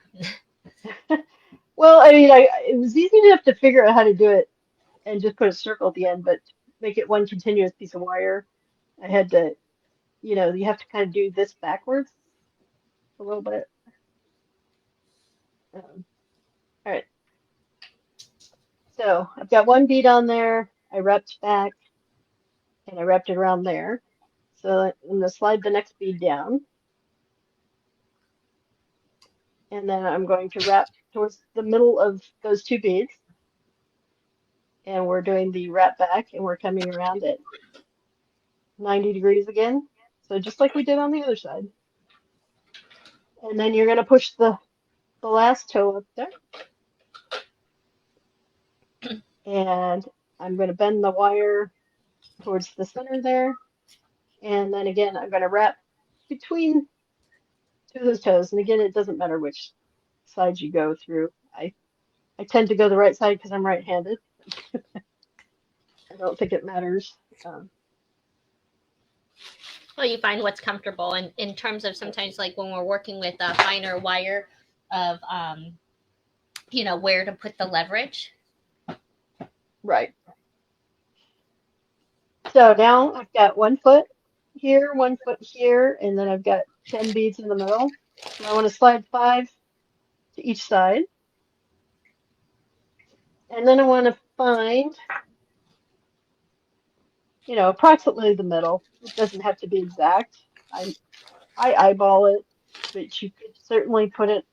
Well, I mean, it was easy enough to figure out how to do it and just put a circle at the end, but to make it one continuous piece of wire, I had to, you have to kind of do this backwards a little bit. All right. So I've got one bead on there. I wrapped back and I wrapped it around there. So I'm going to slide the next bead down. And then I'm going to wrap towards the middle of those two beads. And we're doing the wrap back and we're coming around it 90 degrees again. So just like we did on the other side. And then you're going to push the last toe up there. And I'm going to bend the wire towards the center there. And then again, I'm going to wrap between two of those toes. And again, it doesn't matter which side you go through. I tend to go the right side because I'm right-handed. I don't think it matters. Well, you find what's comfortable, and in terms of sometimes like when we're working with a finer wire of where to put the leverage. Right. So now I've got 1 foot here, 1 foot here, and then I've got 10 beads in the middle. So I want to slide 5 to each side. And then I want to find, approximately the middle. It doesn't have to be exact. I eyeball it, but you could certainly put it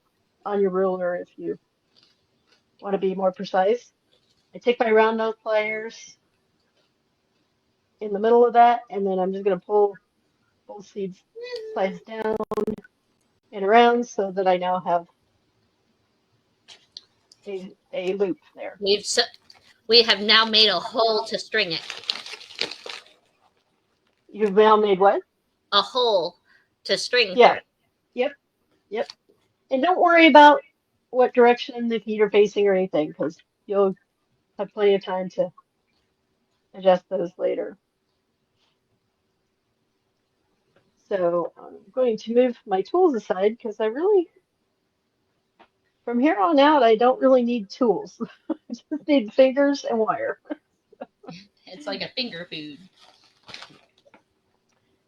on your ruler if you want to be more precise. I take my round nose pliers in the middle of that, and then I'm just going to pull both sides down and around so that I now have a loop there. We have now made a hole to string it. You've now made what? A hole to string. Yeah. Yep. And don't worry about what direction the feet are facing or anything, because you'll have plenty of time to adjust those later. So I'm going to move my tools aside because from here on out, I don't really need tools. I just need fingers and wire. It's like a finger food.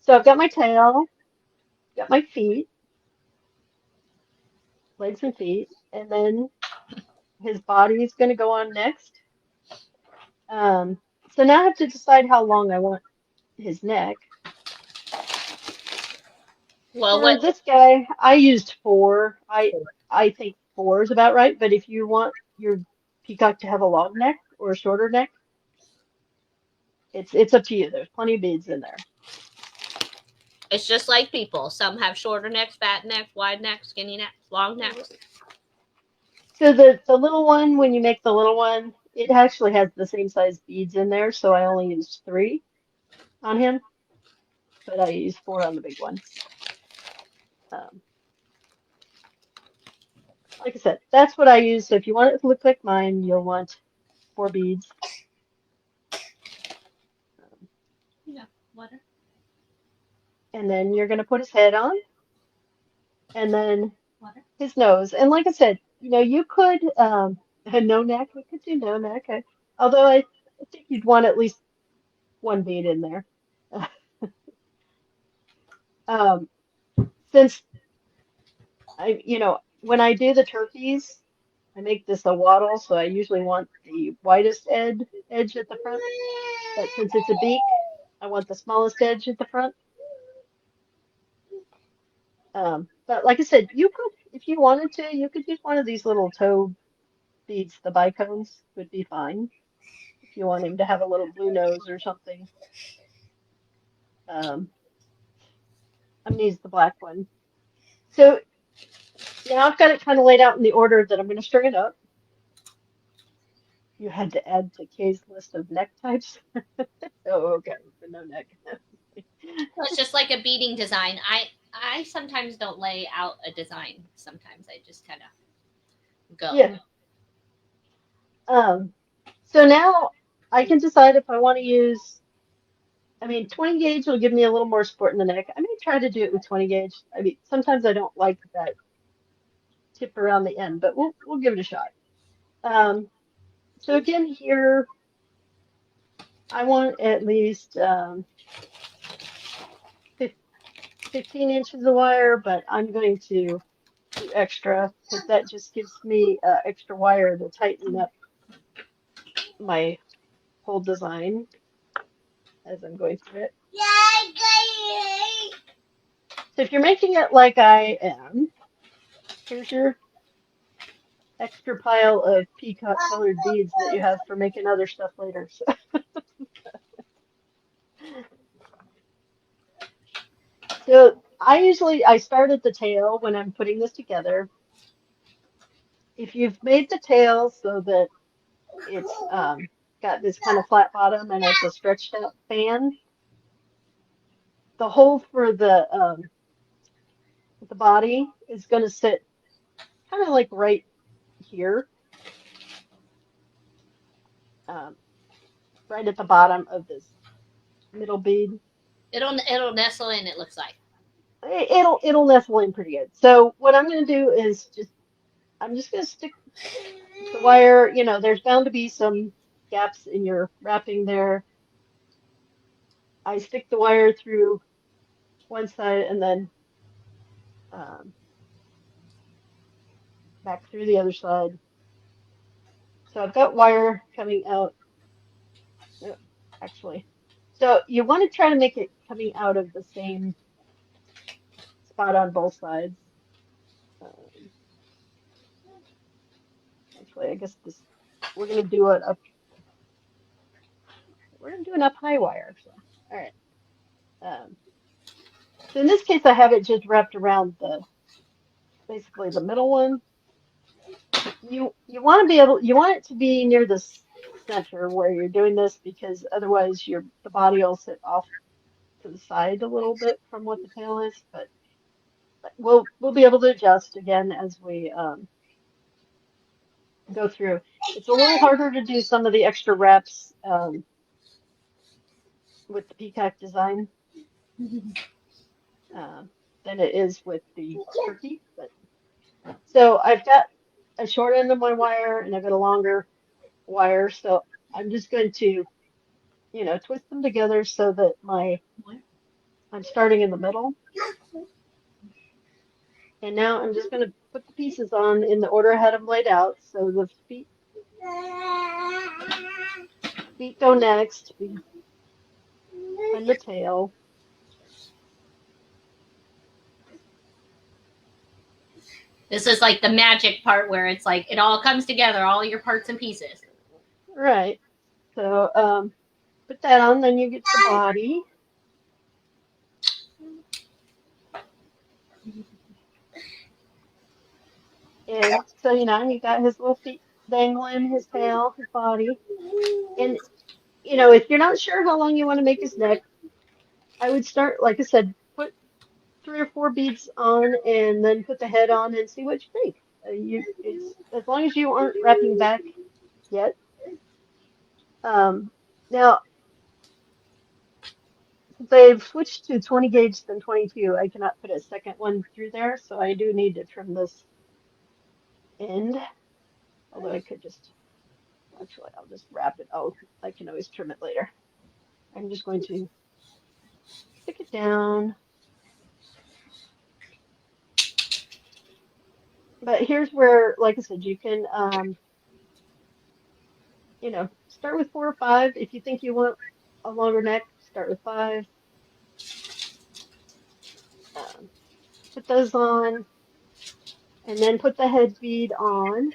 So I've got my tail, got my feet, legs and feet, and then his body is going to go on next. So now I have to decide how long I want his neck. Well, For this guy, I used 4. I think 4 is about right, but if you want your peacock to have a long neck or a shorter neck, it's up to you. There's plenty of beads in there. It's just like people. Some have shorter necks, fat necks, wide necks, skinny necks, long necks. So the little one, when you make the little one, it actually has the same size beads in there, so I only used 3 on him, but I used 4 on the big one. Like I said, that's what I use. So if you want it to look like mine, you'll want 4 beads. Water. And then you're going to put his head on, and then his nose. And like I said, you could, no neck, we could do no neck. Although I think you'd want at least 1 bead in there. Since when I do the turkeys, I make this a waddle, so I usually want the widest edge at the front. But since it's a beak, I want the smallest edge at the front. But like I said, you could, if you wanted to, you could use one of these little toe beads. The bicones would be fine if you want him to have a little blue nose or something. I'm going to use the black one. So now I've got it kind of laid out in the order that I'm going to string it up. You had to add to Kay's list of neck types. Oh, okay, but no neck. It's just like a beading design. I sometimes don't lay out a design. Sometimes I just kind of go. Yeah. So now I can decide if I want to use, I mean, 20 gauge will give me a little more support in the neck. I may try to do it with 20 gauge. I mean, sometimes I don't like that tip around the end, but we'll give it a shot. So again, here I want at least 15 inches of wire, but I'm going to do extra because that just gives me extra wire to tighten up my whole design as I'm going through it. So if you're making it like I am, here's your extra pile of peacock colored beads that you have for making other stuff later. So I start at the tail when I'm putting this together. If you've made the tail so that it's got this kind of flat bottom and it's a stretched out fan, the hole for the body is going to sit kind of like right here, um, right at the bottom of this middle bead. It'll nestle in. It looks like. It'll nestle in pretty good. So what I'm going to do is I'm just going to stick the wire. You know, there's bound to be some gaps in your wrapping there. I stick the wire through one side and then um, back through the other side. So I've got wire coming out. No, actually, so you want to try to make it coming out of the same spot on both sides. Um, Actually, I guess this we're gonna do it up. We're gonna do an up high wire. So all right. So in this case, I have it just wrapped around the basically the middle one. You want to be able you want it to be near the center where you're doing this because otherwise the body will sit off to the side a little bit from what the tail is. But we'll be able to adjust again as we go through. It's a little harder to do some of the extra reps with the peacock design uh, than it is with the turkey. But so I've got a short end of my wire and I've got a longer wire. So I'm just going to, twist them together so that I'm starting in the middle. And now I'm just going to put the pieces on in the order I had them laid out. So the feet go next, and the tail. This is like the magic part where it's like it all comes together, all your parts and pieces. Right. So put that on, then you get the body. And so, you got his little feet dangling, his tail, his body. And, if you're not sure how long you want to make his neck, I would start, like I said, put 3 or 4 beads on and then put the head on and see what you think. It's as long as you aren't wrapping back yet. Now, since I've switched to 20 gauge than 22, I cannot put a second one through there, so I do need to trim this end. Although I could actually, I'll just wrap it. Oh, I can always trim it later. I'm just going to stick it down. But here's where, like I said, you can, start with 4 or 5. If you think you want a longer neck, start with 5. Um, put those on, and then put the head bead on.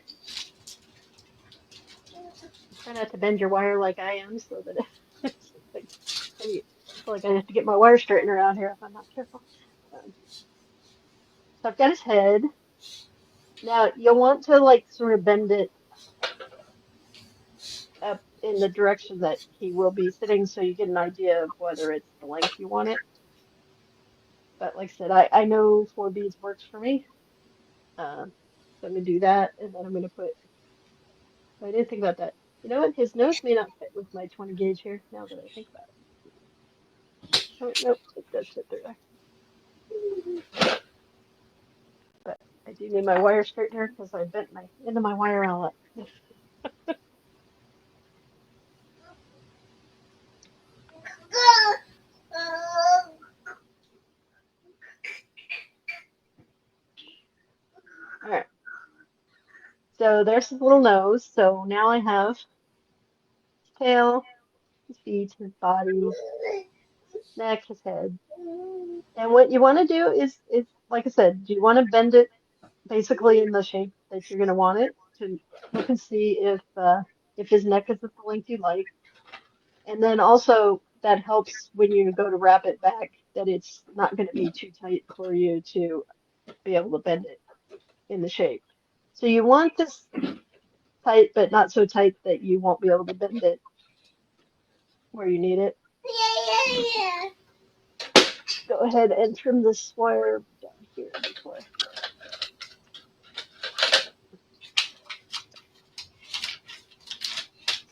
Try not to bend your wire like I am, so that it's like, I feel like I have to get my wire straightener out here if I'm not careful. So I've got his head. Now you'll want to sort of bend it up in the direction that he will be sitting so you get an idea of whether it's the length you want it. But like I said, I know 4 beads works for me. So I'm going to do that, and then I'm going to put, I didn't think about that. You know what? His nose may not fit with my 20 gauge here, now that I think about it. Oh, nope, it does fit through there. But I do need my wire straightener because I bent my end of my wire outlet. All right. So there's his little nose. So now I have his tail, his feet, his body, his neck, his head. And what you want to do is like I said, do you want to bend it basically in the shape that you're going to want it to look and see if his neck is at the length you like. And then also that helps when you go to wrap it back that it's not going to be too tight for you to be able to bend it in the shape. So you want this tight, but not so tight that you won't be able to bend it where you need it. Go ahead and trim this wire down here before.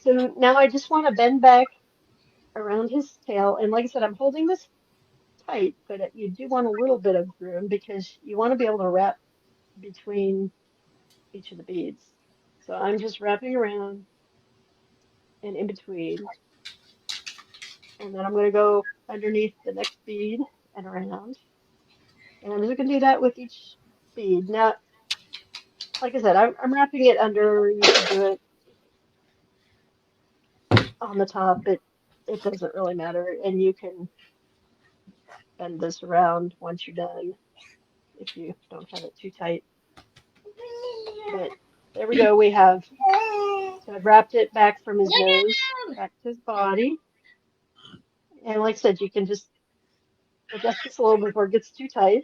So now I just want to bend back around his tail. And like I said, I'm holding this tight, but you do want a little bit of room because you want to be able to wrap between each of the beads. So I'm just wrapping around and in between. And then I'm going to go underneath the next bead and around. And I'm just going to do that with each bead. Now, like I said, I'm wrapping it under. You could do it on the top. It doesn't really matter. And you can bend this around once you're done if you don't have it too tight. But there we go. So I've wrapped it back from his nose, back to his body. And like I said, you can just adjust this a little before it gets too tight.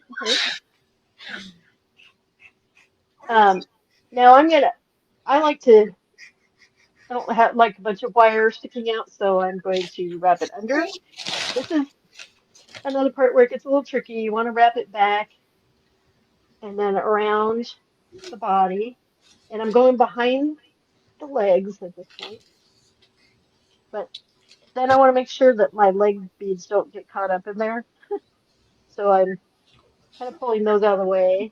Right? Now I like to, I don't have like a bunch of wire sticking out, so I'm going to wrap it under. This is another part where it gets a little tricky. You want to wrap it back and then around the body. And I'm going behind the legs at this point. But then I want to make sure that my leg beads don't get caught up in there. So I'm kind of pulling those out of the way.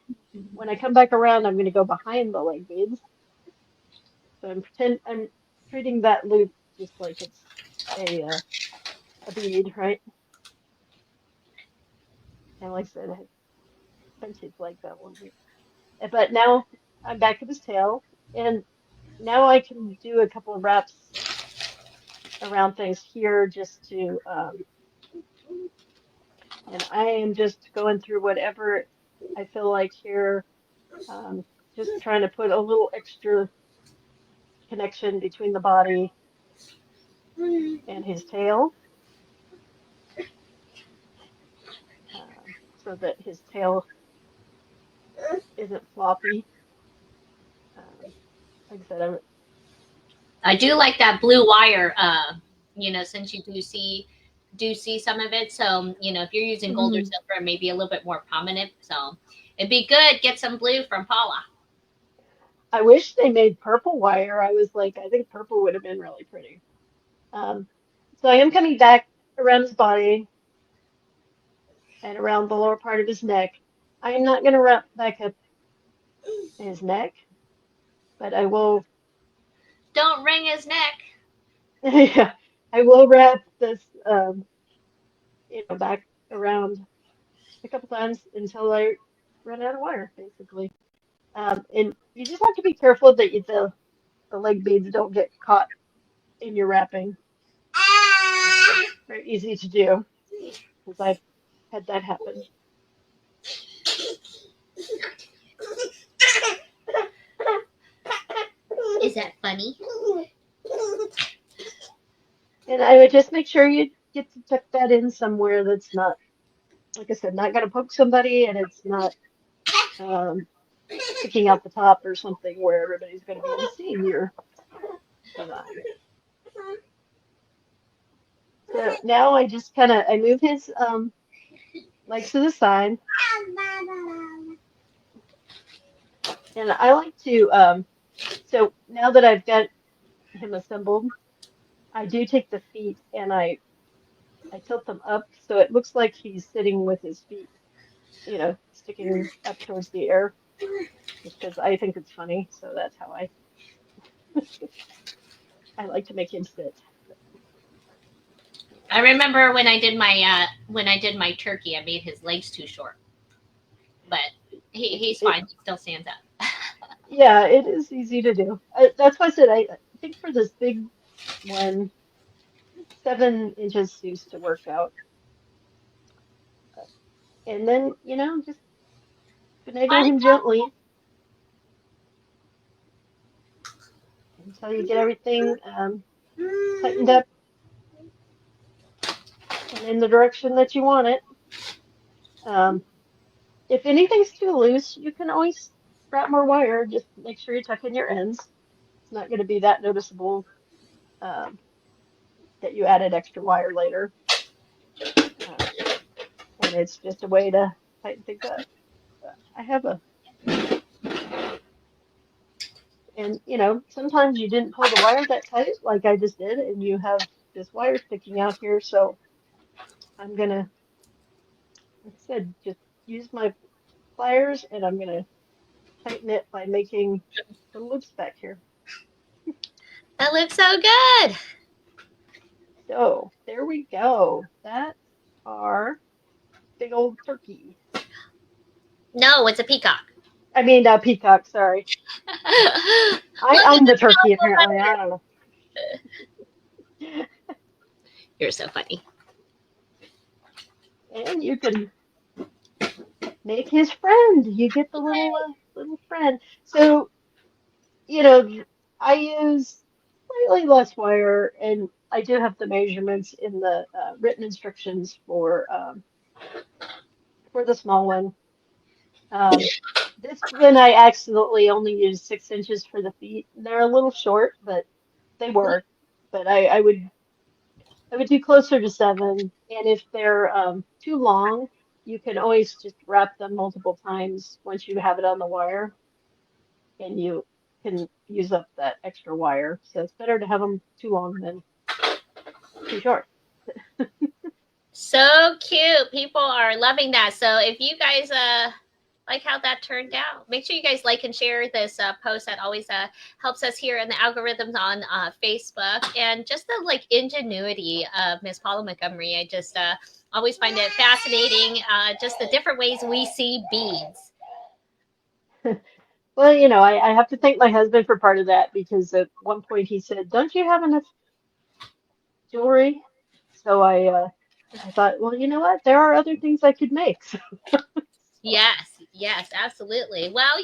When I come back around, I'm going to go behind the leg beads. So I'm treating that loop just like it's a bead, right? And like I said, I bent his legs out a little bit. But now I'm back at his tail, and now I can do a couple of wraps around things here just to, and I am just going through whatever I feel like here, just trying to put a little extra connection between the body and his tail, so that his tail isn't floppy. Like I said, I do like that blue wire. Since you do see some of it. So if you're using gold or silver, it may be a little bit more prominent. So it'd be good get some blue from Paula. I wish they made purple wire. I was like, I think purple would have been really pretty. So I am coming back around his body and around the lower part of his neck. I am not going to wrap back up his neck, but I will. Don't wring his neck. Yeah, I will wrap this, back around a couple times until I run out of wire, basically. And you just have to be careful that the leg beads don't get caught in your wrapping. Very easy to do because I've had that happen. Is that funny? And I would just make sure you get to tuck that in somewhere that's not, like I said, not going to poke somebody and it's not sticking out the top or something where everybody's going to be seeing your design. So now I just I move his legs to the side. And I like to, so now that I've got him assembled, I do take the feet and I tilt them up so it looks like he's sitting with his feet, sticking up towards the air, just because I think it's funny. So that's how I like to make him sit. I remember when I did my turkey, I made his legs too short, but he's fine. He still stands up. Yeah, it is easy to do. That's why I said I think for this big one, 7 inches seems to work out. And then, just finagle him gently until you get everything tightened up and in the direction that you want it. If anything's too loose, you can always wrap more wire. Just make sure you tuck in your ends. It's not going to be that noticeable um, that you added extra wire later. And it's just a way to tighten things up. I have and sometimes you didn't pull the wire that tight like I just did, and you have this wire sticking out here. So I'm gonna, like I said, just use my pliers and I'm gonna tighten it by making the loops back here. That looks so good. So there we go. That's our big old turkey. No, it's a peacock. I mean, peacock, sorry. I'm the turkey, apparently. I don't know. You're so funny. And you can make his friend. You get the little friend. So, I use slightly less wire, and I do have the measurements in the written instructions for the small one. This one I accidentally only used 6 inches for the feet. They're a little short, but they work. But I would do closer to 7. And if they're too long, you can always just wrap them multiple times once you have it on the wire, and you can use up that extra wire. So it's better to have them too long than too short. So cute. People are loving that. So if you guys like how that turned out, make sure you guys like and share this post. That always helps us here in the algorithms on Facebook. And just the ingenuity of Miss Paula Montgomery. I just always find it fascinating, just the different ways we see beads. Well, I have to thank my husband for part of that, because at one point he said, "Don't you have enough jewelry?" So I thought, well, you know what? There are other things I could make. Yes, absolutely. Well,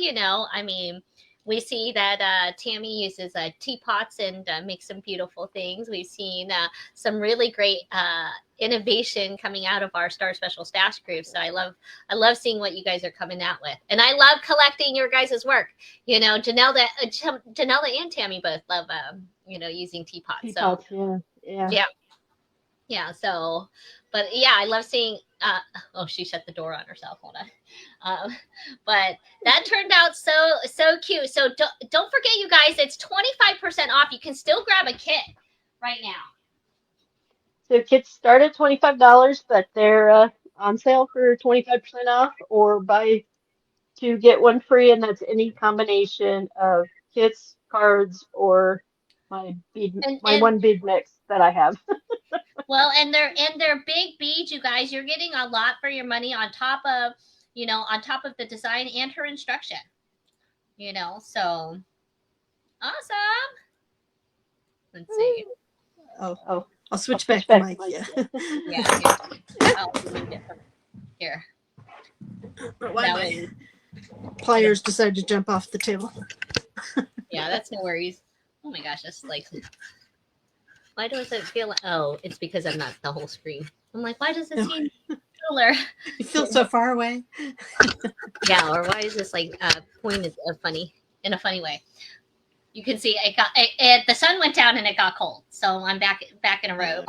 I mean, we see that Tammy uses teapots and makes some beautiful things. We've seen some really great innovation coming out of our Star Special Stash group. So I love seeing what you guys are coming out with, and I love collecting your guys' work. Janelle and Tammy both love using teapots. Teapots, so yeah. Yeah. So, but yeah, I love seeing. Oh, she shut the door on herself. Hold on. But that turned out so cute. So don't forget, you guys, it's 25% off. You can still grab a kit right now. So kits start at $25, but they're on sale for 25% off, or buy 2 get 1 free, and that's any combination of kits, cards, or my one bead mix that I have. Well, and they're big beads, you guys. You're getting a lot for your money on top of the design and her instruction. So awesome. Let's see. Oh, I'll switch back the mic. Yeah. Here. Why my pliers decided to jump off the table. Yeah, that's no worries. Oh my gosh, that's why does it feel like, oh, it's because I'm not the whole screen. I'm like, why does it seem cooler? You feel so far away. Yeah, or why is this pointed in a funny way? You can see the sun went down and it got cold, so I'm back in a robe.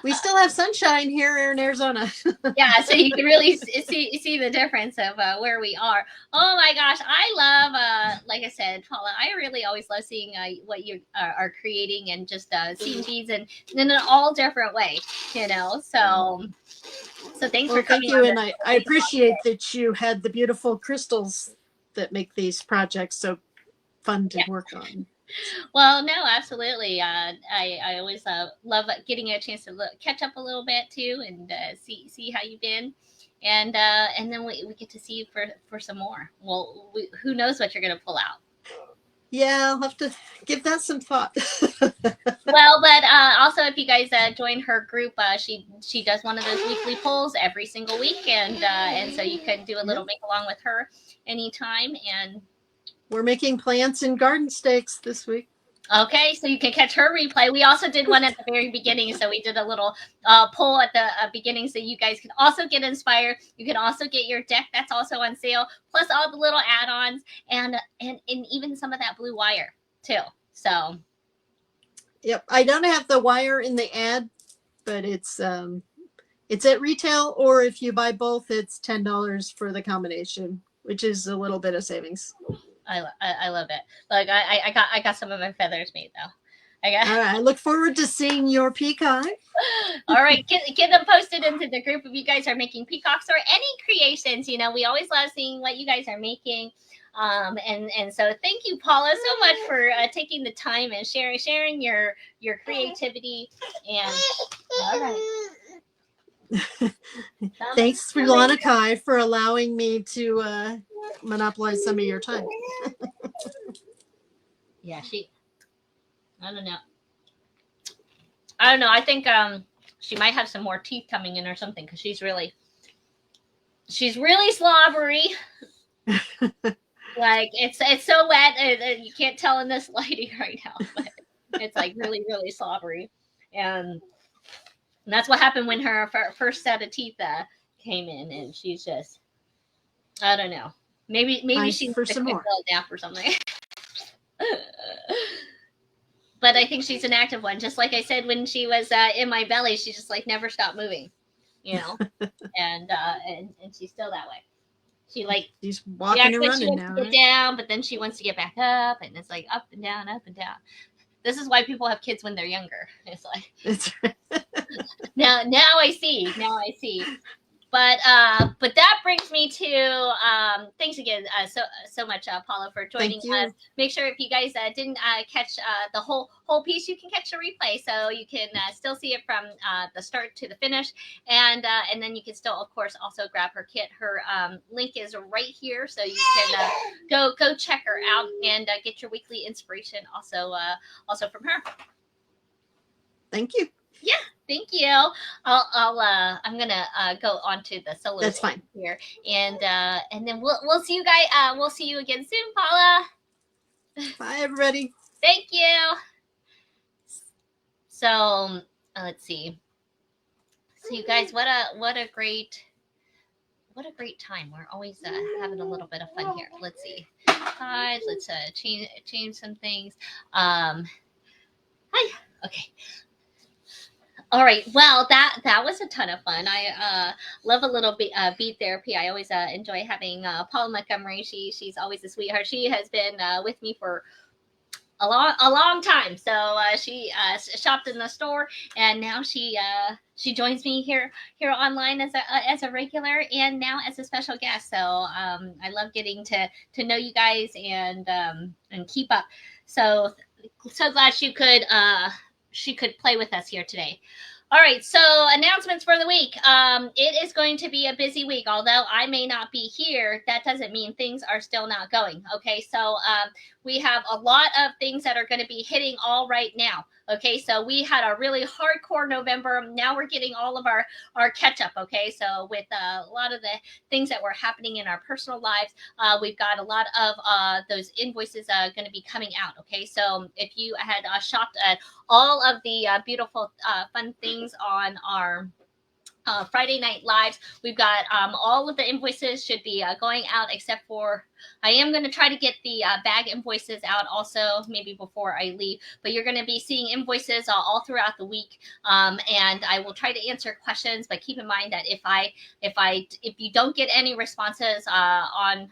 We still have sunshine here in Arizona. Yeah, so you can really see the difference of where we are. Oh my gosh, I love, like I said, Paula, I really always love seeing what you are creating and just seeing beads in an all different way, you know. So thanks for Well, thank coming you, on and the I appreciate that you had the beautiful crystals that make these projects so fun to yeah. work on. Well, no, absolutely. I always love getting a chance to catch up a little bit too, and see how you've been, and then we get to see you for some more. Well, who knows what you're gonna pull out. Yeah, I'll have to give that some thought. Well, but also if you guys join her group, she does one of those weekly polls every single week, and so you can do a little make along with her anytime. And We're making plants and garden stakes this week. okay, so you can catch her replay. We also did one at the very beginning, so we did a little poll at the beginning, so you guys can also get inspired. You can also get your deck that's also on sale, plus all the little add-ons, and even some of that blue wire too. So Yep, I don't have the wire in the ad, but it's at retail, or if you buy both, it's $10 for the combination, which is a little bit of savings. I love it. Like I got some of my feathers made though. I got. All right, I look forward to seeing your peacock. All right, get them posted into the group if you guys are making peacocks or any creations. You know, we always love seeing what you guys are making. And so thank you, Paula, so much for taking the time and sharing your creativity. And all right. Thanks for Lana Kai for allowing me to monopolize some of your time. Yeah, I don't know. I think she might have some more teeth coming in or something because she's really slobbery. Like it's so wet and you can't tell in this lighting right now, but it's like really slobbery, and that's what happened when her first set of teeth came in, and she's just I don't know. Maybe she needs a quick little nap or something. But I think she's an active one. Just like I said, when she was in my belly, she just like never stopped moving, you know, and she's still that way. She's walking and running now. Get down, but then she wants to get back up, and it's like up and down, up and down. This is why people have kids when they're younger. It's like it's right. now I see. But that brings me to thanks again so much, Paula, for joining us. Make sure if you guys didn't catch the whole piece, you can catch the replay, so you can still see it from the start to the finish, and then you can still, of course, also grab her kit. Her link is right here, so you can go check her out and get your weekly inspiration also from her. Thank you. Yeah, thank you. I'm gonna go on to the solo. That's fine here, and then we'll see you guys. We'll see you again soon, Paula. Bye, everybody. Thank you. So let's see. So you guys, what a great time. We're always having a little bit of fun here. Let's see, guys. Let's change some things. Hi. Okay. All right. Well, that was a ton of fun. I love a little bead therapy. I always enjoy having Paula Montgomery. She's always a sweetheart. She has been with me for a long time. So she shopped in the store, and now she joins me here online as a regular, and now as a special guest. So I love getting to know you guys and keep up. So glad she could play with us here today. All right, so announcements for the week. It is going to be a busy week. Although I may not be here, that doesn't mean things are still not going. Okay, so we have a lot of things that are going to be hitting all right now. Okay, so we had a really hardcore November. Now we're getting all of our catch up. Okay, so with a lot of the things that were happening in our personal lives, we've got a lot of those invoices going to be coming out. Okay, so if you had shopped at all of the beautiful fun things on our Friday night lives. We've got all of the invoices should be going out, except for I am going to try to get the bag invoices out also, maybe before I leave. But you're going to be seeing invoices all throughout the week, and I will try to answer questions. But keep in mind that if you don't get any responses on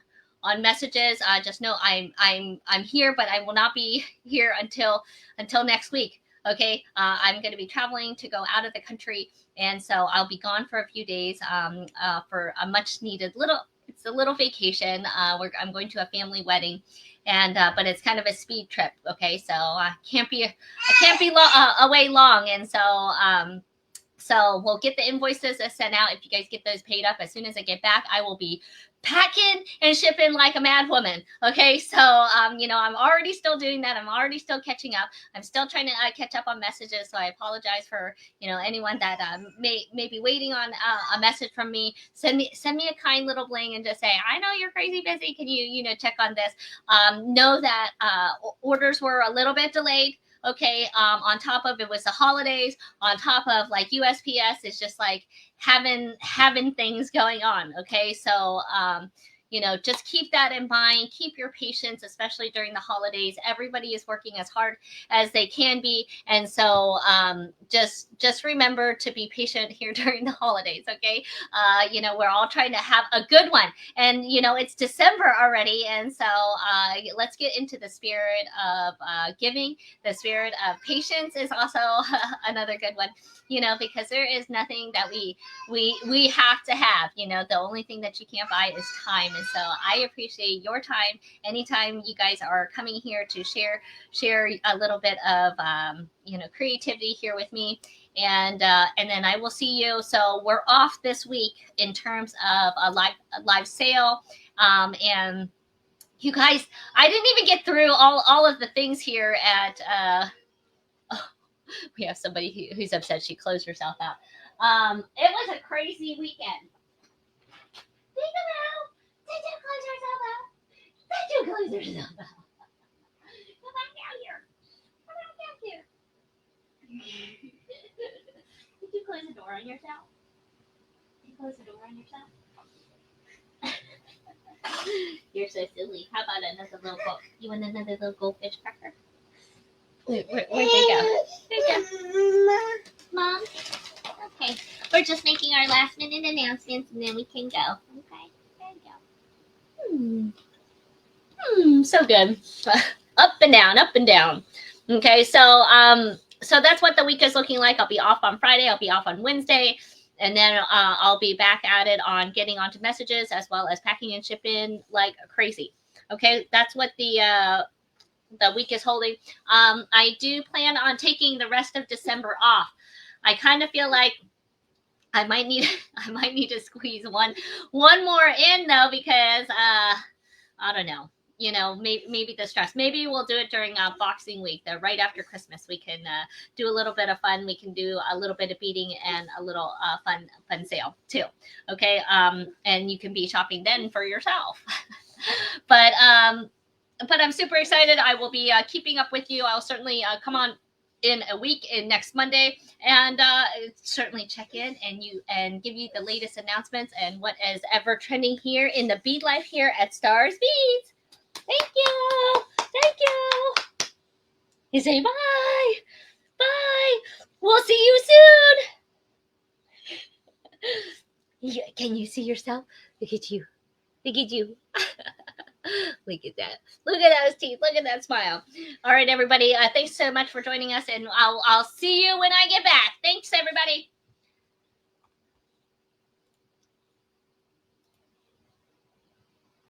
messages, just know I'm here, but I will not be here until next week. Okay, I'm going to be traveling to go out of the country, and so I'll be gone for a few days for a much needed it's a little vacation. I'm going to a family wedding, and but it's kind of a speed trip. Okay, so I can't be away long, and so we'll get the invoices sent out. If you guys get those paid up, as soon as I get back, I will be packing and shipping like a mad woman. Okay, so I'm already still doing that. I'm already still catching up. I'm still trying to catch up on messages. So I apologize for anyone that may be waiting on a message from me. Send me a kind little bling and just say, I know you're crazy busy. Can you check on this? Know that orders were a little bit delayed. Okay, on top of it was the holidays, on top of like USPS is just like having things going on. Okay, so just keep that in mind. Keep your patience, especially during the holidays. Everybody is working as hard as they can be, and so just remember to be patient here during the holidays. Okay, we're all trying to have a good one, and it's December already, and so let's get into the spirit of giving. The spirit of patience is also another good one. Because there is nothing that we have to have. The only thing that you can't buy is time. And so I appreciate your time. Anytime you guys are coming here to share a little bit of creativity here with me. And then I will see you. So we're off this week in terms of a live sale. And you guys, I didn't even get through all of the things here at we have somebody who's upset she closed herself out. It was a crazy weekend. Think about, did you close yourself out? Did you close yourself out? Come on down here. Come on down here. Did you close the door on yourself? Did you close the door on yourself? You're so silly. How about another little book? You want another little goldfish cracker? Where'd they go? There you go. Mom? Okay. We're just making our last minute announcements and then we can go. Okay. There you go. So good. Up and down, up and down. Okay, so that's what the week is looking like. I'll be off on Friday. I'll be off on Wednesday. And then I'll be back at it on getting onto messages as well as packing and shipping like crazy. Okay, that's what the week is holding. I do plan on taking the rest of December off. I kind of feel like I might need to squeeze one more in though, because I don't know. Maybe the stress. Maybe we'll do it during Boxing Week, right after Christmas. We can do a little bit of fun. We can do a little bit of beading and a little fun sale too. Okay, and you can be shopping then for yourself. But I'm super excited. I will be keeping up with you. I'll certainly come on in a week in next Monday and certainly check in and give you the latest announcements and what is ever trending here in the bead life here at Stars Beads. Thank you. Thank you. You say bye. Bye. We'll see you soon. Can you see yourself? Look at you. Look at you. Look at that. Look at those teeth. Look at that smile. All right, everybody. Thanks so much for joining us, and I'll see you when I get back. Thanks, everybody.